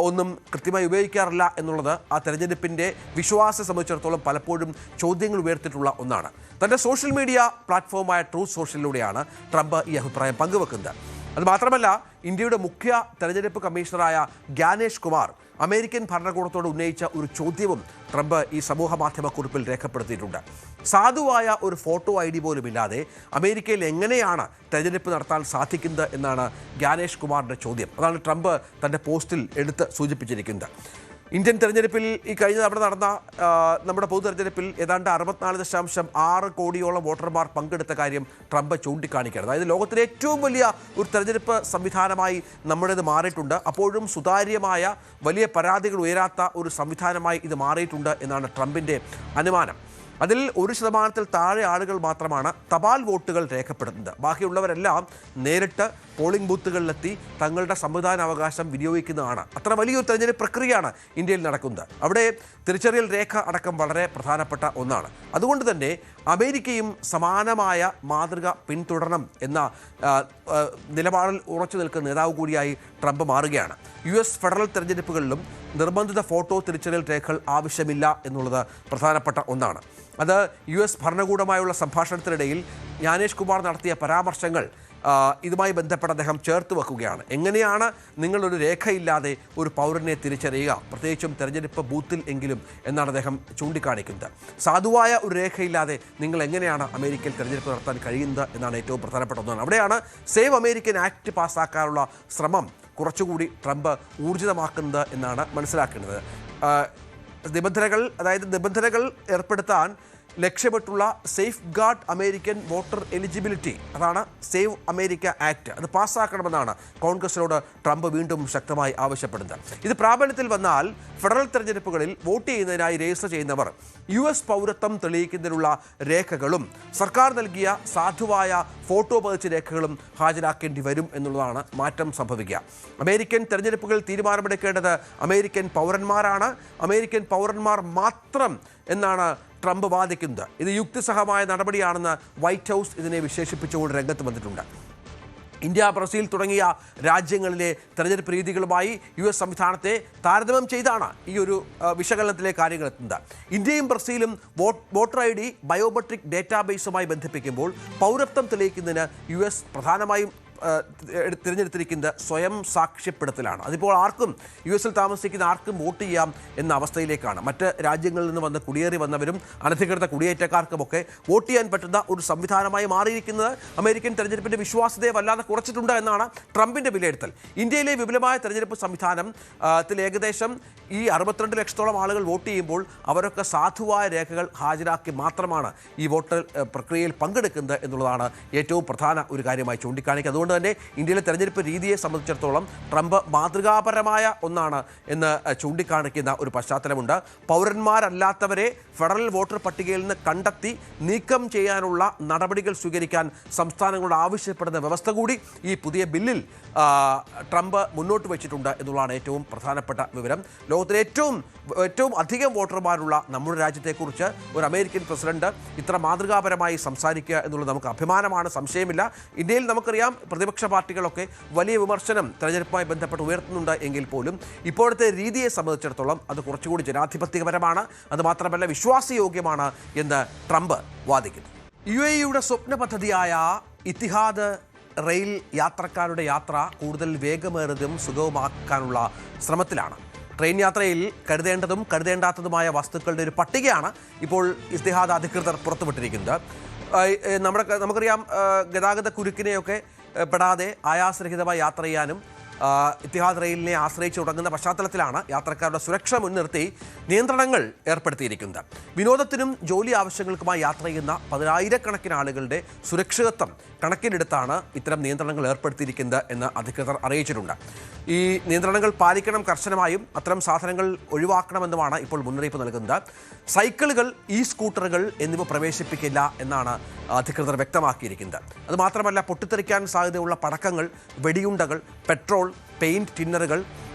ഒന്നും കൃത്യമായി ഉപയോഗിക്കാറില്ല എന്നുള്ളത് ആ തെരഞ്ഞെടുപ്പിൻ്റെ വിശ്വാസത്തെ സംബന്ധിച്ചിടത്തോളം പലപ്പോഴും ചോദ്യങ്ങൾ ഉയർത്തിയിട്ടുള്ള ഒന്നാണ്. തൻ്റെ സോഷ്യൽ മീഡിയ പ്ലാറ്റ്ഫോമായ ട്രൂത്ത് സോഷ്യലിലൂടെയാണ് ട്രംപ് ഈ അഭിപ്രായം പങ്കുവെക്കുന്നത്. അതുമാത്രമല്ല, ഇന്ത്യയുടെ മുഖ്യ തെരഞ്ഞെടുപ്പ് കമ്മീഷണറായ ജ്ഞാനേഷ് കുമാർ അമേരിക്കൻ ഭരണകൂടത്തോട് ഉന്നയിച്ച ഒരു ചോദ്യവും ട്രംപ് ഈ സമൂഹ മാധ്യമ കുറിപ്പിൽ രേഖപ്പെടുത്തിയിട്ടുണ്ട്. സാധുവായ ഒരു ഫോട്ടോ ID പോലും ഇല്ലാതെ അമേരിക്കയിൽ എങ്ങനെയാണ് തെരഞ്ഞെടുപ്പ് നടത്താൻ സാധിക്കുന്നത് എന്നാണ് ജ്ഞാനേഷ് കുമാറിൻ്റെ ചോദ്യം. അതാണ് ട്രംപ് തൻ്റെ പോസ്റ്റിൽ എടുത്ത് സൂചിപ്പിച്ചിരിക്കുന്നത്. ഇന്ത്യൻ തെരഞ്ഞെടുപ്പിൽ ഈ കഴിഞ്ഞ തവണ നടന്ന നമ്മുടെ പൊതു തെരഞ്ഞെടുപ്പിൽ ഏതാണ്ട് 64.6 കോടിയോളം വോട്ടർമാർ പങ്കെടുത്ത കാര്യം ട്രംപ് ചൂണ്ടിക്കാണിക്കുകയാണ്. അതായത് ലോകത്തിലെ ഏറ്റവും വലിയ ഒരു തെരഞ്ഞെടുപ്പ് സംവിധാനമായി നമ്മുടേത് മാറിയിട്ടുണ്ട്. അപ്പോഴും സുതാര്യമായ വലിയ പരാതികൾ ഉയരാത്ത ഒരു സംവിധാനമായി ഇത് മാറിയിട്ടുണ്ട് എന്നാണ് ട്രംപിൻ്റെ അനുമാനം. അതിൽ 1% താഴെ ആളുകൾ മാത്രമാണ് തപാൽ വോട്ടുകൾ രേഖപ്പെടുത്തുന്നത്. ബാക്കിയുള്ളവരെല്ലാം നേരിട്ട് പോളിംഗ് ബൂത്തുകളിലെത്തി തങ്ങളുടെ സമ്മതിദാനാവകാശം വിനിയോഗിക്കുന്നതാണ്. അത്ര വലിയൊരു തെരഞ്ഞെടുപ്പ് പ്രക്രിയയാണ് ഇന്ത്യയിൽ നടക്കുന്നത്. അവിടെ തിരിച്ചറിയൽ രേഖ അടക്കം വളരെ പ്രധാനപ്പെട്ട ഒന്നാണ്. അതുകൊണ്ട് തന്നെ അമേരിക്കയും സമാനമായ മാതൃക പിന്തുടരണം എന്ന നിലപാടിൽ ഉറച്ചു നിൽക്കുന്ന നേതാവ് കൂടിയായി ട്രംപ് മാറുകയാണ്. US ഫെഡറൽ തെരഞ്ഞെടുപ്പുകളിലും നിർബന്ധിത ഫോട്ടോ തിരിച്ചറിയൽ രേഖകൾ ആവശ്യമില്ല എന്നുള്ളത് പ്രധാനപ്പെട്ട ഒന്നാണ്. അത് US ഭരണകൂടമായുള്ള സംഭാഷണത്തിനിടയിൽ ജ്ഞാനേഷ് കുമാർ നടത്തിയ പരാമർശങ്ങൾ ഇതുമായി ബന്ധപ്പെട്ട് അദ്ദേഹം ചേർത്ത് വെക്കുകയാണ്. എങ്ങനെയാണ് നിങ്ങളൊരു രേഖയില്ലാതെ ഒരു പൗരനെ തിരിച്ചറിയുക, പ്രത്യേകിച്ചും തെരഞ്ഞെടുപ്പ് ബൂത്തിൽ എങ്കിലും എന്നാണ് അദ്ദേഹം ചൂണ്ടിക്കാണിക്കുന്നത്. സാധുവായ ഒരു രേഖയില്ലാതെ നിങ്ങൾ എങ്ങനെയാണ് അമേരിക്കയിൽ തെരഞ്ഞെടുപ്പ് നടത്താൻ കഴിയുന്നത് എന്നാണ് ഏറ്റവും പ്രധാനപ്പെട്ട ഒന്നാണ്. അവിടെയാണ് സേവ് അമേരിക്കൻ ആക്ട് പാസ്സാക്കാനുള്ള ശ്രമം കുറച്ചുകൂടി ട്രംപ് ഊർജിതമാക്കുന്നത് എന്നാണ് മനസ്സിലാക്കേണ്ടത്. നിബന്ധനകൾ ഏർപ്പെടുത്താൻ ലക്ഷ്യമിട്ടുള്ള safe guard American voter eligibility, അതാണ് സേവ് അമേരിക്ക ആക്ട്, അത് പാസ്സാക്കണമെന്നാണ് കോൺഗ്രസിനോട് ട്രംപ് വീണ്ടും ശക്തമായി ആവശ്യപ്പെടുന്നത്. ഇത് പ്രാബല്യത്തിൽ വന്നാൽ ഫെഡറൽ തെരഞ്ഞെടുപ്പുകളിൽ വോട്ട് ചെയ്യുന്നതിനായി രജിസ്റ്റർ ചെയ്യുന്നവർ US പൗരത്വം തെളിയിക്കുന്നതിനുള്ള രേഖകളും സർക്കാർ നൽകിയ സാധുവായ ഫോട്ടോ പതിച്ച രേഖകളും ഹാജരാക്കേണ്ടി വരും എന്നുള്ളതാണ് മാറ്റം സംഭവിക്കുക. അമേരിക്കൻ തെരഞ്ഞെടുപ്പുകളിൽ തീരുമാനമെടുക്കേണ്ടത് അമേരിക്കൻ പൗരന്മാരാണ്, അമേരിക്കൻ പൗരന്മാർ മാത്രം എന്നാണ് ട്രംപ് വാദിക്കുന്നത്. ഇത് യുക്തിസഹമായ നടപടിയാണെന്ന് വൈറ്റ് ഹൗസ് ഇതിനെ വിശേഷിപ്പിച്ചുകൊണ്ട് രംഗത്ത് വന്നിട്ടുണ്ട്. ഇന്ത്യ, ബ്രസീൽ തുടങ്ങിയ രാജ്യങ്ങളിലെ തെരഞ്ഞെടുപ്പ് രീതികളുമായി US സംവിധാനത്തെ താരതമ്യം ചെയ്താണ് ഈ ഒരു വിശകലനത്തിലെ കാര്യങ്ങൾ എത്തുന്നത്. ഇന്ത്യയും ബ്രസീലും വോട്ടർ ID ബയോമെട്രിക് ഡേറ്റാബേസുമായി ബന്ധിപ്പിക്കുമ്പോൾ പൗരത്വം തെളിയിക്കുന്നതിന് US പ്രധാനമായും തിരഞ്ഞെടുത്തിരിക്കുന്നത് സ്വയം സാക്ഷ്യപ്പെടുത്തലാണ്. അതിപ്പോൾ ആർക്കും US താമസിക്കുന്ന ആർക്കും വോട്ട് ചെയ്യാം എന്ന അവസ്ഥയിലേക്കാണ്. മറ്റ് രാജ്യങ്ങളിൽ നിന്ന് വന്ന് കുടിയേറി വന്നവരും അനധികൃത കുടിയേറ്റക്കാർക്കുമൊക്കെ വോട്ട് ചെയ്യാൻ പറ്റുന്ന ഒരു സംവിധാനമായി മാറിയിരിക്കുന്നത് അമേരിക്കൻ തെരഞ്ഞെടുപ്പിൻ്റെ വിശ്വാസ്യതയെ വല്ലാതെ കുറച്ചിട്ടുണ്ട് എന്നാണ് ട്രംപിൻ്റെ വിലയിരുത്തൽ. ഇന്ത്യയിലെ വിപുലമായ തെരഞ്ഞെടുപ്പ് സംവിധാനത്തിൽ ഏകദേശം ഈ 62 ലക്ഷത്തോളം ആളുകൾ വോട്ട് ചെയ്യുമ്പോൾ അവരൊക്കെ സാധുവായ രേഖകൾ ഹാജരാക്കി മാത്രമാണ് ഈ വോട്ടർ പ്രക്രിയയിൽ പങ്കെടുക്കുന്നത് എന്നുള്ളതാണ് ഏറ്റവും പ്രധാന ഒരു കാര്യമായി ചൂണ്ടിക്കാണിക്കുക. അതുകൊണ്ട് അതുകൊണ്ട് തന്നെ ഇന്ത്യയിലെ തെരഞ്ഞെടുപ്പ് രീതിയെ സംബന്ധിച്ചിടത്തോളം ട്രംപ് മാതൃകാപരമായ ഒന്നാണ് എന്ന് ചൂണ്ടിക്കാണിക്കുന്ന ഒരു പശ്ചാത്തലമുണ്ട്. പൗരന്മാരല്ലാത്തവരെ ഫെഡറൽ വോട്ടർ പട്ടികയിൽ നിന്ന് കണ്ടെത്തി നീക്കം ചെയ്യാനുള്ള നടപടികൾ സ്വീകരിക്കാൻ സംസ്ഥാനങ്ങളോട് ആവശ്യപ്പെടുന്ന വ്യവസ്ഥ കൂടി ഈ പുതിയ ബില്ലിൽ ട്രംപ് മുന്നോട്ട് വെച്ചിട്ടുണ്ട് എന്നുള്ളതാണ് ഏറ്റവും പ്രധാനപ്പെട്ട വിവരം. ലോകത്തിലെ ഏറ്റവും അധികം വോട്ടർമാരുള്ള നമ്മുടെ രാജ്യത്തെക്കുറിച്ച് ഒരു അമേരിക്കൻ പ്രസിഡന്റ് ഇത്ര മാതൃകാപരമായി സംസാരിക്കുക എന്നുള്ളത് നമുക്ക് അഭിമാനമാണ്, സംശയമില്ല. ഇന്ത്യയിൽ നമുക്കറിയാം പ്രതിപക്ഷ പാർട്ടികളൊക്കെ വലിയ വിമർശനം തെരഞ്ഞെടുപ്പുമായി ബന്ധപ്പെട്ട് ഉയർത്തുന്നുണ്ട് എങ്കിൽ പോലും ഇപ്പോഴത്തെ രീതിയെ സംബന്ധിച്ചിടത്തോളം അത് കുറച്ചുകൂടി ജനാധിപത്യപരമാണ്, അതുമാത്രമല്ല വിശ്വാസയോഗ്യമാണ് എന്ന് ട്രംപ് വാദിക്കുന്നു. UAE-യുടെ സ്വപ്ന പദ്ധതിയായ ഇത്തിഹാദ് റെയിൽ യാത്രക്കാരുടെ യാത്ര കൂടുതൽ വേഗമേറിയതും സുഗമമാക്കാനുള്ള ശ്രമത്തിലാണ്. ട്രെയിൻ യാത്രയിൽ കരുതേണ്ടതും കരുതേണ്ടാത്തതുമായ വസ്തുക്കളുടെ ഒരു പട്ടികയാണ് ഇപ്പോൾ ഇത്തിഹാദ് അധികൃതർ പുറത്തുവിട്ടിരിക്കുന്നത്. നമുക്കറിയാം ഗതാഗത കുരുക്കിനെയൊക്കെ പെടാതെ ആയാസരഹിതമായി യാത്ര ചെയ്യാനും ഇത്തിഹാദ് റെയിലിനെ ആശ്രയിച്ച് തുടങ്ങുന്ന പശ്ചാത്തലത്തിലാണ് യാത്രക്കാരുടെ സുരക്ഷ മുൻനിർത്തി നിയന്ത്രണങ്ങൾ ഏർപ്പെടുത്തിയിരിക്കുന്നത്. വിനോദത്തിനും ജോലി ആവശ്യങ്ങൾക്കുമായി യാത്ര ചെയ്യുന്ന 10,000-കണക്കിന് ആളുകളുടെ സുരക്ഷിതത്വം കണക്കിലെടുത്താണ് ഇത്തരം നിയന്ത്രണങ്ങൾ ഏർപ്പെടുത്തിയിരിക്കുന്നത് എന്ന് അധികൃതർ അറിയിച്ചിട്ടുണ്ട്. ഈ നിയന്ത്രണങ്ങൾ പാലിക്കണം കർശനമായും, അത്തരം സാധനങ്ങൾ ഒഴിവാക്കണമെന്നുമാണ് ഇപ്പോൾ മുന്നറിയിപ്പ് നൽകുന്നത്. സൈക്കിളുകൾ, സ്കൂട്ടറുകൾ എന്നിവ പ്രവേശിപ്പിക്കില്ല എന്നാണ് അധികൃതർ വ്യക്തമാക്കിയിരിക്കുന്നത്. അതുമാത്രമല്ല, പൊട്ടിത്തെറിക്കാൻ സാധ്യതയുള്ള പടക്കങ്ങൾ, വെടിയുണ്ടകൾ, പെട്രോൾ, പെയിന്റ് ടിന്നറുകൾ,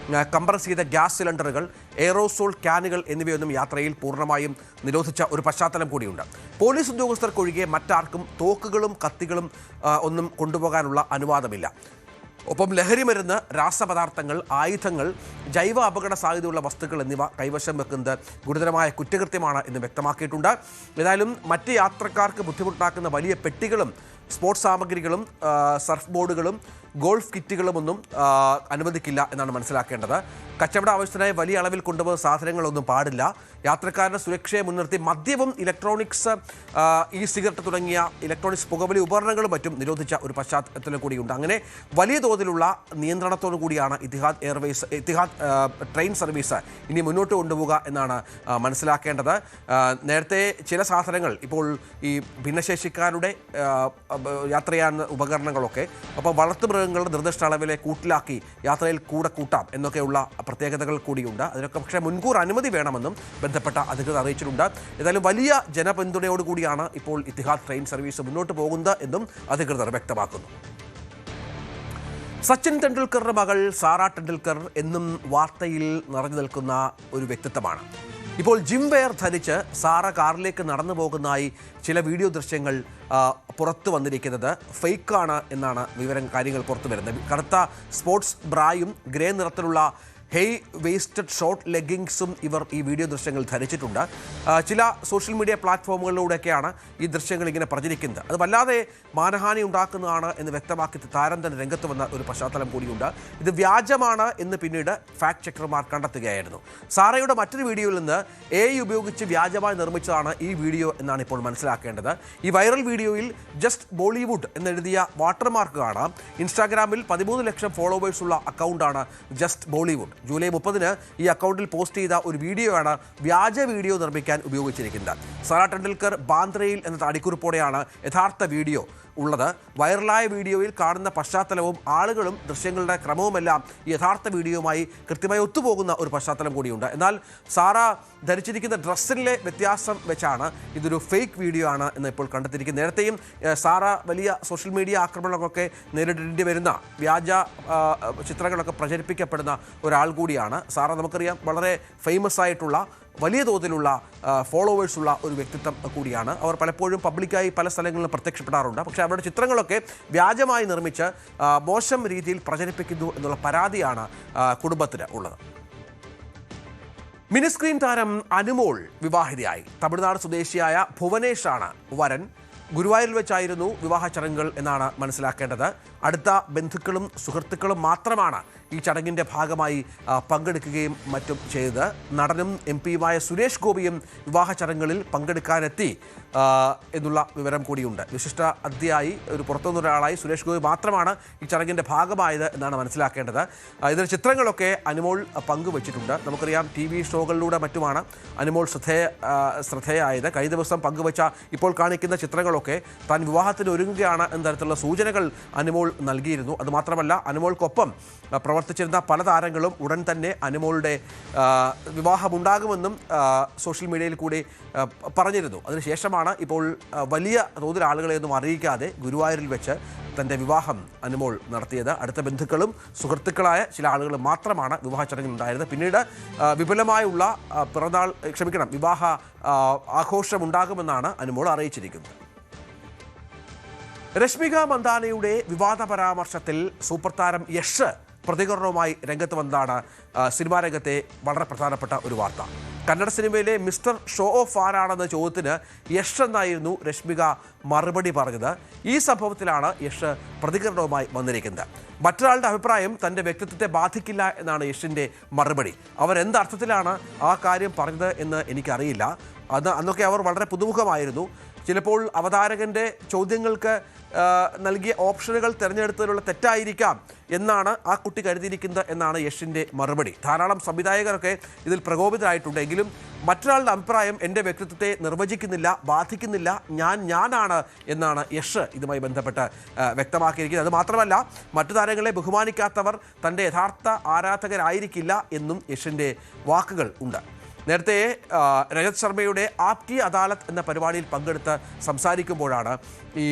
കംപ്രസ് ചെയ്ത ഗ്യാസ് സിലിണ്ടറുകൾ, എയറോസോൾ ക്യാനുകൾ എന്നിവയൊന്നും യാത്രയിൽ പൂർണ്ണമായും നിരോധിച്ച ഒരു പശ്ചാത്തലം കൂടിയുണ്ട്. പോലീസ് ഉദ്യോഗസ്ഥർക്കൊഴികെ മറ്റാർക്കും തോക്കുകളും കത്തികളും ഒന്നും കൊണ്ടുപോകാനുള്ള അനുവാദമില്ല. ഒപ്പം ലഹരിമരുന്ന്, രാസപദാർത്ഥങ്ങൾ, ആയുധങ്ങൾ, ജൈവ അപകട സാധ്യതയുള്ള വസ്തുക്കൾ എന്നിവ കൈവശം വെക്കുന്നത് ഗുരുതരമായ കുറ്റകൃത്യമാണ് എന്ന് വ്യക്തമാക്കിയിട്ടുണ്ട്. ഏതായാലും മറ്റ് യാത്രക്കാർക്ക് ബുദ്ധിമുട്ടാക്കുന്ന വലിയ പെട്ടികളും സ്പോർട്സ് സാമഗ്രികളും സർഫ് ബോർഡുകളും ഗോൾഫ് കിറ്റുകളുമൊന്നും അനുവദിക്കില്ല എന്നാണ് മനസ്സിലാക്കേണ്ടത്. കച്ചവട ആവശ്യത്തിനായി വലിയ അളവിൽ കൊണ്ടുപോകുന്ന സാധനങ്ങളൊന്നും പാടില്ല. യാത്രക്കാരുടെ സുരക്ഷയെ മുൻനിർത്തി മദ്യവും ഇലക്ട്രോണിക്സ്, സിഗരറ്റ് തുടങ്ങിയ ഇലക്ട്രോണിക്സ് പുകവലി ഉപകരണങ്ങളും മറ്റും നിരോധിച്ച ഒരു പശ്ചാത്തലം കൂടിയുണ്ട്. അങ്ങനെ വലിയ തോതിലുള്ള നിയന്ത്രണത്തോടു കൂടിയാണ് ഇത്തിഹാദ് ട്രെയിൻ സർവീസ് ഇനി മുന്നോട്ട് കൊണ്ടുപോവുക എന്നാണ് മനസ്സിലാക്കേണ്ടത്. നേരത്തെ ചില സാധനങ്ങൾ ഇപ്പോൾ ഈ ഭിന്നശേഷിക്കാരുടെ യാത്ര ചെയ്യാൻ ഉപകരണങ്ങളൊക്കെ ഒപ്പം വളർത്തുമൃഗങ്ങളുടെ നിർദ്ദിഷ്ട അളവിലെ കൂട്ടിലാക്കി യാത്രയിൽ കൂട്ടാം എന്നൊക്കെയുള്ള പ്രത്യേകതകൾ കൂടിയുണ്ട്. അതിനൊക്കെ പക്ഷേ മുൻകൂർ അനുമതി വേണമെന്നും ബന്ധപ്പെട്ട അധികൃതർ അറിയിച്ചിട്ടുണ്ട്. ഏതായാലും വലിയ ജനപിന്തുണയോടുകൂടിയാണ് ഇപ്പോൾ ഇത്തിഹാദ് ട്രെയിൻ സർവീസ് മുന്നോട്ട് പോകുന്നത് എന്നും അധികൃതർ വ്യക്തമാക്കുന്നു. സച്ചിൻ ടെണ്ടുൽക്കറുടെ മകൾ സാറ ടെണ്ടുൽക്കർ എന്നും വാർത്തയിൽ നിറഞ്ഞു നിൽക്കുന്ന ഒരു വ്യക്തിത്വമാണ്. ഇപ്പോൾ ജിം വെയർ ധരിച്ച് സാറ കാറിലേക്ക് നടന്നു പോകുന്നതായി ചില വീഡിയോ ദൃശ്യങ്ങൾ പുറത്തു വന്നിരിക്കുന്നത് ഫേക്കാണ് എന്നാണ് കാര്യങ്ങൾ പുറത്തു വരുന്നത്. കറുത്ത സ്പോർട്സ് ബ്രായും ഗ്രേ നിറത്തിലുള്ള വേസ്റ്റഡ് ഷോർട്ട് ലെഗിങ്സും ഇവർ ഈ വീഡിയോ ദൃശ്യങ്ങൾ ധരിച്ചിട്ടുണ്ട്. ചില സോഷ്യൽ മീഡിയ പ്ലാറ്റ്ഫോമുകളിലൂടെയൊക്കെയാണ് ഈ ദൃശ്യങ്ങൾ ഇങ്ങനെ പ്രചരിക്കുന്നത്. അത് വല്ലാതെ മാനഹാനി ഉണ്ടാക്കുന്നതാണ് എന്ന് വ്യക്തമാക്കി താരം തന്നെ രംഗത്ത് വന്ന ഒരു പശ്ചാത്തലം കൂടിയുണ്ട്. ഇത് വ്യാജമാണ് എന്ന് പിന്നീട് ഫാക്ട് ചെക്കർമാർ കണ്ടെത്തുകയായിരുന്നു. സാറയുടെ മറ്റൊരു വീഡിയോയിൽ നിന്ന് AI ഉപയോഗിച്ച് വ്യാജമായി നിർമ്മിച്ചതാണ് ഈ വീഡിയോ എന്നാണ് ഇപ്പോൾ മനസ്സിലാക്കേണ്ടത്. ഈ വൈറൽ വീഡിയോയിൽ ജസ്റ്റ് ബോളിവുഡ് എന്നെഴുതിയ വാട്ടർമാർക്ക് കാണാം. ഇൻസ്റ്റാഗ്രാമിൽ 13 ലക്ഷം ഫോളോവേഴ്സുള്ള അക്കൗണ്ടാണ് ജസ്റ്റ് ബോളിവുഡ്. ജൂലൈ 30-ന് ഈ അക്കൗണ്ടിൽ പോസ്റ്റ് ചെയ്ത ഒരു വീഡിയോയാണ് വ്യാജ വീഡിയോ നിർമ്മിക്കാൻ ഉപയോഗിച്ചിരിക്കുന്നത്. സാറ ടെണ്ടുൽക്കർ ബാന്ദ്രയിൽ എന്ന അടിക്കുറിപ്പോടെയാണ് യഥാർത്ഥ വീഡിയോ ഉള്ളത്. വൈറലായ വീഡിയോയിൽ കാണുന്ന പശ്ചാത്തലവും ആളുകളും ദൃശ്യങ്ങളുടെ ക്രമവുമെല്ലാം യഥാർത്ഥ വീഡിയോയുമായി കൃത്യമായി ഒത്തുപോകുന്ന ഒരു പശ്ചാത്തലം കൂടിയുണ്ട്. എന്നാൽ സാറ ധരിച്ചിരിക്കുന്ന ഡ്രസ്സിലെ വ്യത്യാസം വെച്ചാണ് ഇതൊരു ഫേക്ക് വീഡിയോ ആണ് എന്ന് ഇപ്പോൾ കണ്ടെത്തിയിരിക്കുന്നത്. നേരത്തെയും സാറ വലിയ സോഷ്യൽ മീഡിയ ആക്രമണങ്ങളൊക്കെ നേരിടേണ്ടി വരുന്ന വ്യാജ ചിത്രങ്ങളൊക്കെ പ്രചരിപ്പിക്കപ്പെടുന്ന ഒരാൾ കൂടിയാണ് സാറ. നമുക്കറിയാം വളരെ ഫേമസ് ആയിട്ടുള്ള വലിയ തോതിലുള്ള ഫോളോവേഴ്സുള്ള ഒരു വ്യക്തിത്വം കൂടിയാണ്. അവർ പലപ്പോഴും പബ്ലിക്കായി പല സ്ഥലങ്ങളിലും പ്രത്യക്ഷപ്പെടാറുണ്ട്. പക്ഷേ അവരുടെ ചിത്രങ്ങളൊക്കെ വ്യാജമായി നിർമ്മിച്ച് മോശം രീതിയിൽ പ്രചരിപ്പിക്കുന്നു എന്നുള്ള പരാതിയാണ് കുടുംബത്തിന് ഉള്ളത്. മിനിസ്ക്രീൻ താരം അനുമോൾ വിവാഹിതയായി. തമിഴ്നാട് സ്വദേശിയായ ഭുവനേഷാണ് വരൻ. ഗുരുവായൂരിൽ വെച്ചായിരുന്നു വിവാഹ ചടങ്ങുകൾ എന്നാണ് മനസ്സിലാക്കേണ്ടത്. അടുത്ത ബന്ധുക്കളും സുഹൃത്തുക്കളും മാത്രമാണ് ഈ ചടങ്ങിൻ്റെ ഭാഗമായി പങ്കെടുക്കുകയും മറ്റും ചെയ്തത്. നടനും MP-യുമായ സുരേഷ് ഗോപിയും വിവാഹ ചടങ്ങുകളിൽ പങ്കെടുക്കാനെത്തി എന്നുള്ള വിവരം കൂടിയുണ്ട്. വിശിഷ്ട അതിഥിയായി ഒരു പുറത്തുനിന്നൊരാളായി സുരേഷ് ഗോപി മാത്രമാണ് ഈ ചടങ്ങിൻ്റെ ഭാഗമായത് എന്നാണ് മനസ്സിലാക്കേണ്ടത്. ഇതിൻ്റെ ചിത്രങ്ങളൊക്കെ അനുമോൾ പങ്കുവച്ചിട്ടുണ്ട്. നമുക്കറിയാം TV ഷോകളിലൂടെ മറ്റുമാണ് അനുമോൾ ശ്രദ്ധേയായത്. കഴിഞ്ഞ ദിവസം പങ്കുവച്ച ഇപ്പോൾ കാണിക്കുന്ന ചിത്രങ്ങളൊക്കെ താൻ വിവാഹത്തിന് ഒരുങ്ങുകയാണ് എന്ന തരത്തിലുള്ള സൂചനകൾ അനുമോൾ നൽകിയിരുന്നു. അതുമാത്രമല്ല, അനുമോൾക്കൊപ്പം പ്രവർത്തിച്ചിരുന്ന പല താരങ്ങളും ഉടൻ തന്നെ അനുമോളുടെ വിവാഹമുണ്ടാകുമെന്നും സോഷ്യൽ മീഡിയയിൽ കൂടി പറഞ്ഞിരുന്നു. അതിനുശേഷമാണ് ഇപ്പോൾ വലിയ തോതിൽ ആളുകളെയൊന്നും അറിയിക്കാതെ ഗുരുവായൂരിൽ വെച്ച് തൻ്റെ വിവാഹം അനുമോൾ നടത്തിയത്. അടുത്ത ബന്ധുക്കളും സുഹൃത്തുക്കളായ ചില ആളുകൾ മാത്രമാണ് വിവാഹ ചടങ്ങിലുണ്ടായിരുന്നത്. പിന്നീട് വിപുലമായുള്ള വിവാഹ ആഘോഷമുണ്ടാകുമെന്നാണ് അനുമോൾ അറിയിച്ചിരിക്കുന്നത്. രശ്മിക മന്ദാനയുടെ വിവാദ പരാമർശത്തിൽ സൂപ്പർ താരം യഷ് പ്രതികരണവുമായി രംഗത്ത് വന്നതാണ് സിനിമാ രംഗത്തെ വളരെ പ്രധാനപ്പെട്ട ഒരു വാർത്ത. കന്നഡ സിനിമയിലെ മിസ്റ്റർ ഷോ ഓഫ് ആരാണെന്ന ചോദ്യത്തിന് യഷ് എന്നായിരുന്നു രശ്മിക മറുപടി പറഞ്ഞത്. ഈ സംഭവത്തിലാണ് യഷ് പ്രതികരണവുമായി വന്നിരിക്കുന്നത്. മറ്റൊരാളുടെ അഭിപ്രായം തൻ്റെ വ്യക്തിത്വത്തെ ബാധിക്കില്ല എന്നാണ് യഷിൻ്റെ മറുപടി. അവരെന്തർത്ഥത്തിലാണ് ആ കാര്യം പറഞ്ഞത് എന്ന് എനിക്കറിയില്ല. അന്നൊക്കെ അവർ വളരെ പുതുമുഖമായിരുന്നു. ചിലപ്പോൾ അവതാരകൻ്റെ ചോദ്യങ്ങൾക്ക് നൽകിയ ഓപ്ഷനുകൾ തിരഞ്ഞെടുത്തതിലുള്ള തെറ്റായിരിക്കാം എന്നാണ് ആ കുട്ടി കരുതിയിരിക്കുന്നത് എന്നാണ് യഷിൻ്റെ മറുപടി. ധാരാളം സംവിധായകരൊക്കെ ഇതിൽ പ്രകോപിതരായിട്ടുണ്ടെങ്കിലും മറ്റൊരാളുടെ അഭിപ്രായം എൻ്റെ വ്യക്തിത്വത്തെ നിർവചിക്കുന്നില്ല, ബാധിക്കുന്നില്ല, ഞാനാണ് എന്നാണ് യഷ് ഇതുമായി ബന്ധപ്പെട്ട് വ്യക്തമാക്കിയിരിക്കുന്നത്. അതുമാത്രമല്ല, മറ്റു താരങ്ങളെ ബഹുമാനിക്കാത്തവർ തൻ്റെ യഥാർത്ഥ ആരാധകരായിരിക്കില്ല എന്നും യഷിൻ്റെ വാക്കുകൾ ഉണ്ട്. നേരത്തെ രജത് ശർമ്മയുടെ ആപ്കി അദാലത്ത് എന്ന പരിപാടിയിൽ പങ്കെടുത്ത് സംസാരിക്കുമ്പോഴാണ് ഈ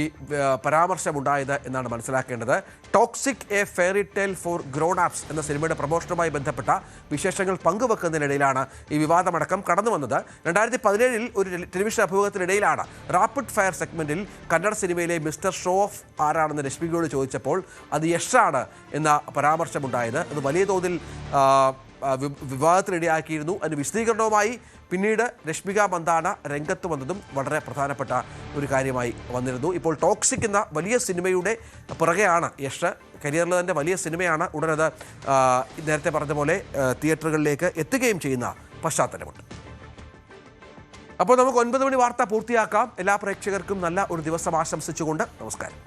പരാമർശമുണ്ടായത് എന്നാണ് മനസ്സിലാക്കേണ്ടത്. Toxic a fairy tale for grown ups എന്ന സിനിമയുടെ പ്രമോഷനുമായി ബന്ധപ്പെട്ട വിശേഷങ്ങൾ പങ്കുവെക്കുന്നതിനിടയിലാണ് ഈ വിവാദമടക്കം കടന്നു വന്നത്. 2017 ഒരു ടെലിവിഷൻ അഭിമുഖത്തിനിടയിലാണ് റാപ്പിഡ് ഫയർ സെഗ്മെന്റിൽ കന്നഡ സിനിമയിലെ മിസ്റ്റർ ഷോ ഓഫ് ആരാണെന്ന് രശ്മികയോട് ചോദിച്ചപ്പോൾ അത് യഷാണ് എന്ന പരാമർശമുണ്ടായത്. അത് വലിയ തോതിൽ വിവാദത്തിനിടയാക്കിയിരുന്നു. അതിന് വിശദീകരണവുമായി പിന്നീട് രശ്മിക മന്ദാന രംഗത്ത് വന്നതും വളരെ പ്രധാനപ്പെട്ട ഒരു കാര്യമായി വന്നിരുന്നു. ഇപ്പോൾ ടോക്സിക് എന്ന വലിയ സിനിമയുടെ പുറകെയാണ് യഷ്. കരിയറിൽ തന്നെ വലിയ സിനിമയാണ്. ഉടനത് നേരത്തെ പറഞ്ഞ പോലെ തിയേറ്ററുകളിലേക്ക് എത്തുകയും ചെയ്യുന്ന പശ്ചാത്തലമുണ്ട്. അപ്പോൾ നമുക്ക് 9 മണി വാർത്ത പൂർത്തിയാക്കാം. എല്ലാ പ്രേക്ഷകർക്കും നല്ല ഒരു ദിവസം ആശംസിച്ചുകൊണ്ട് നമസ്കാരം.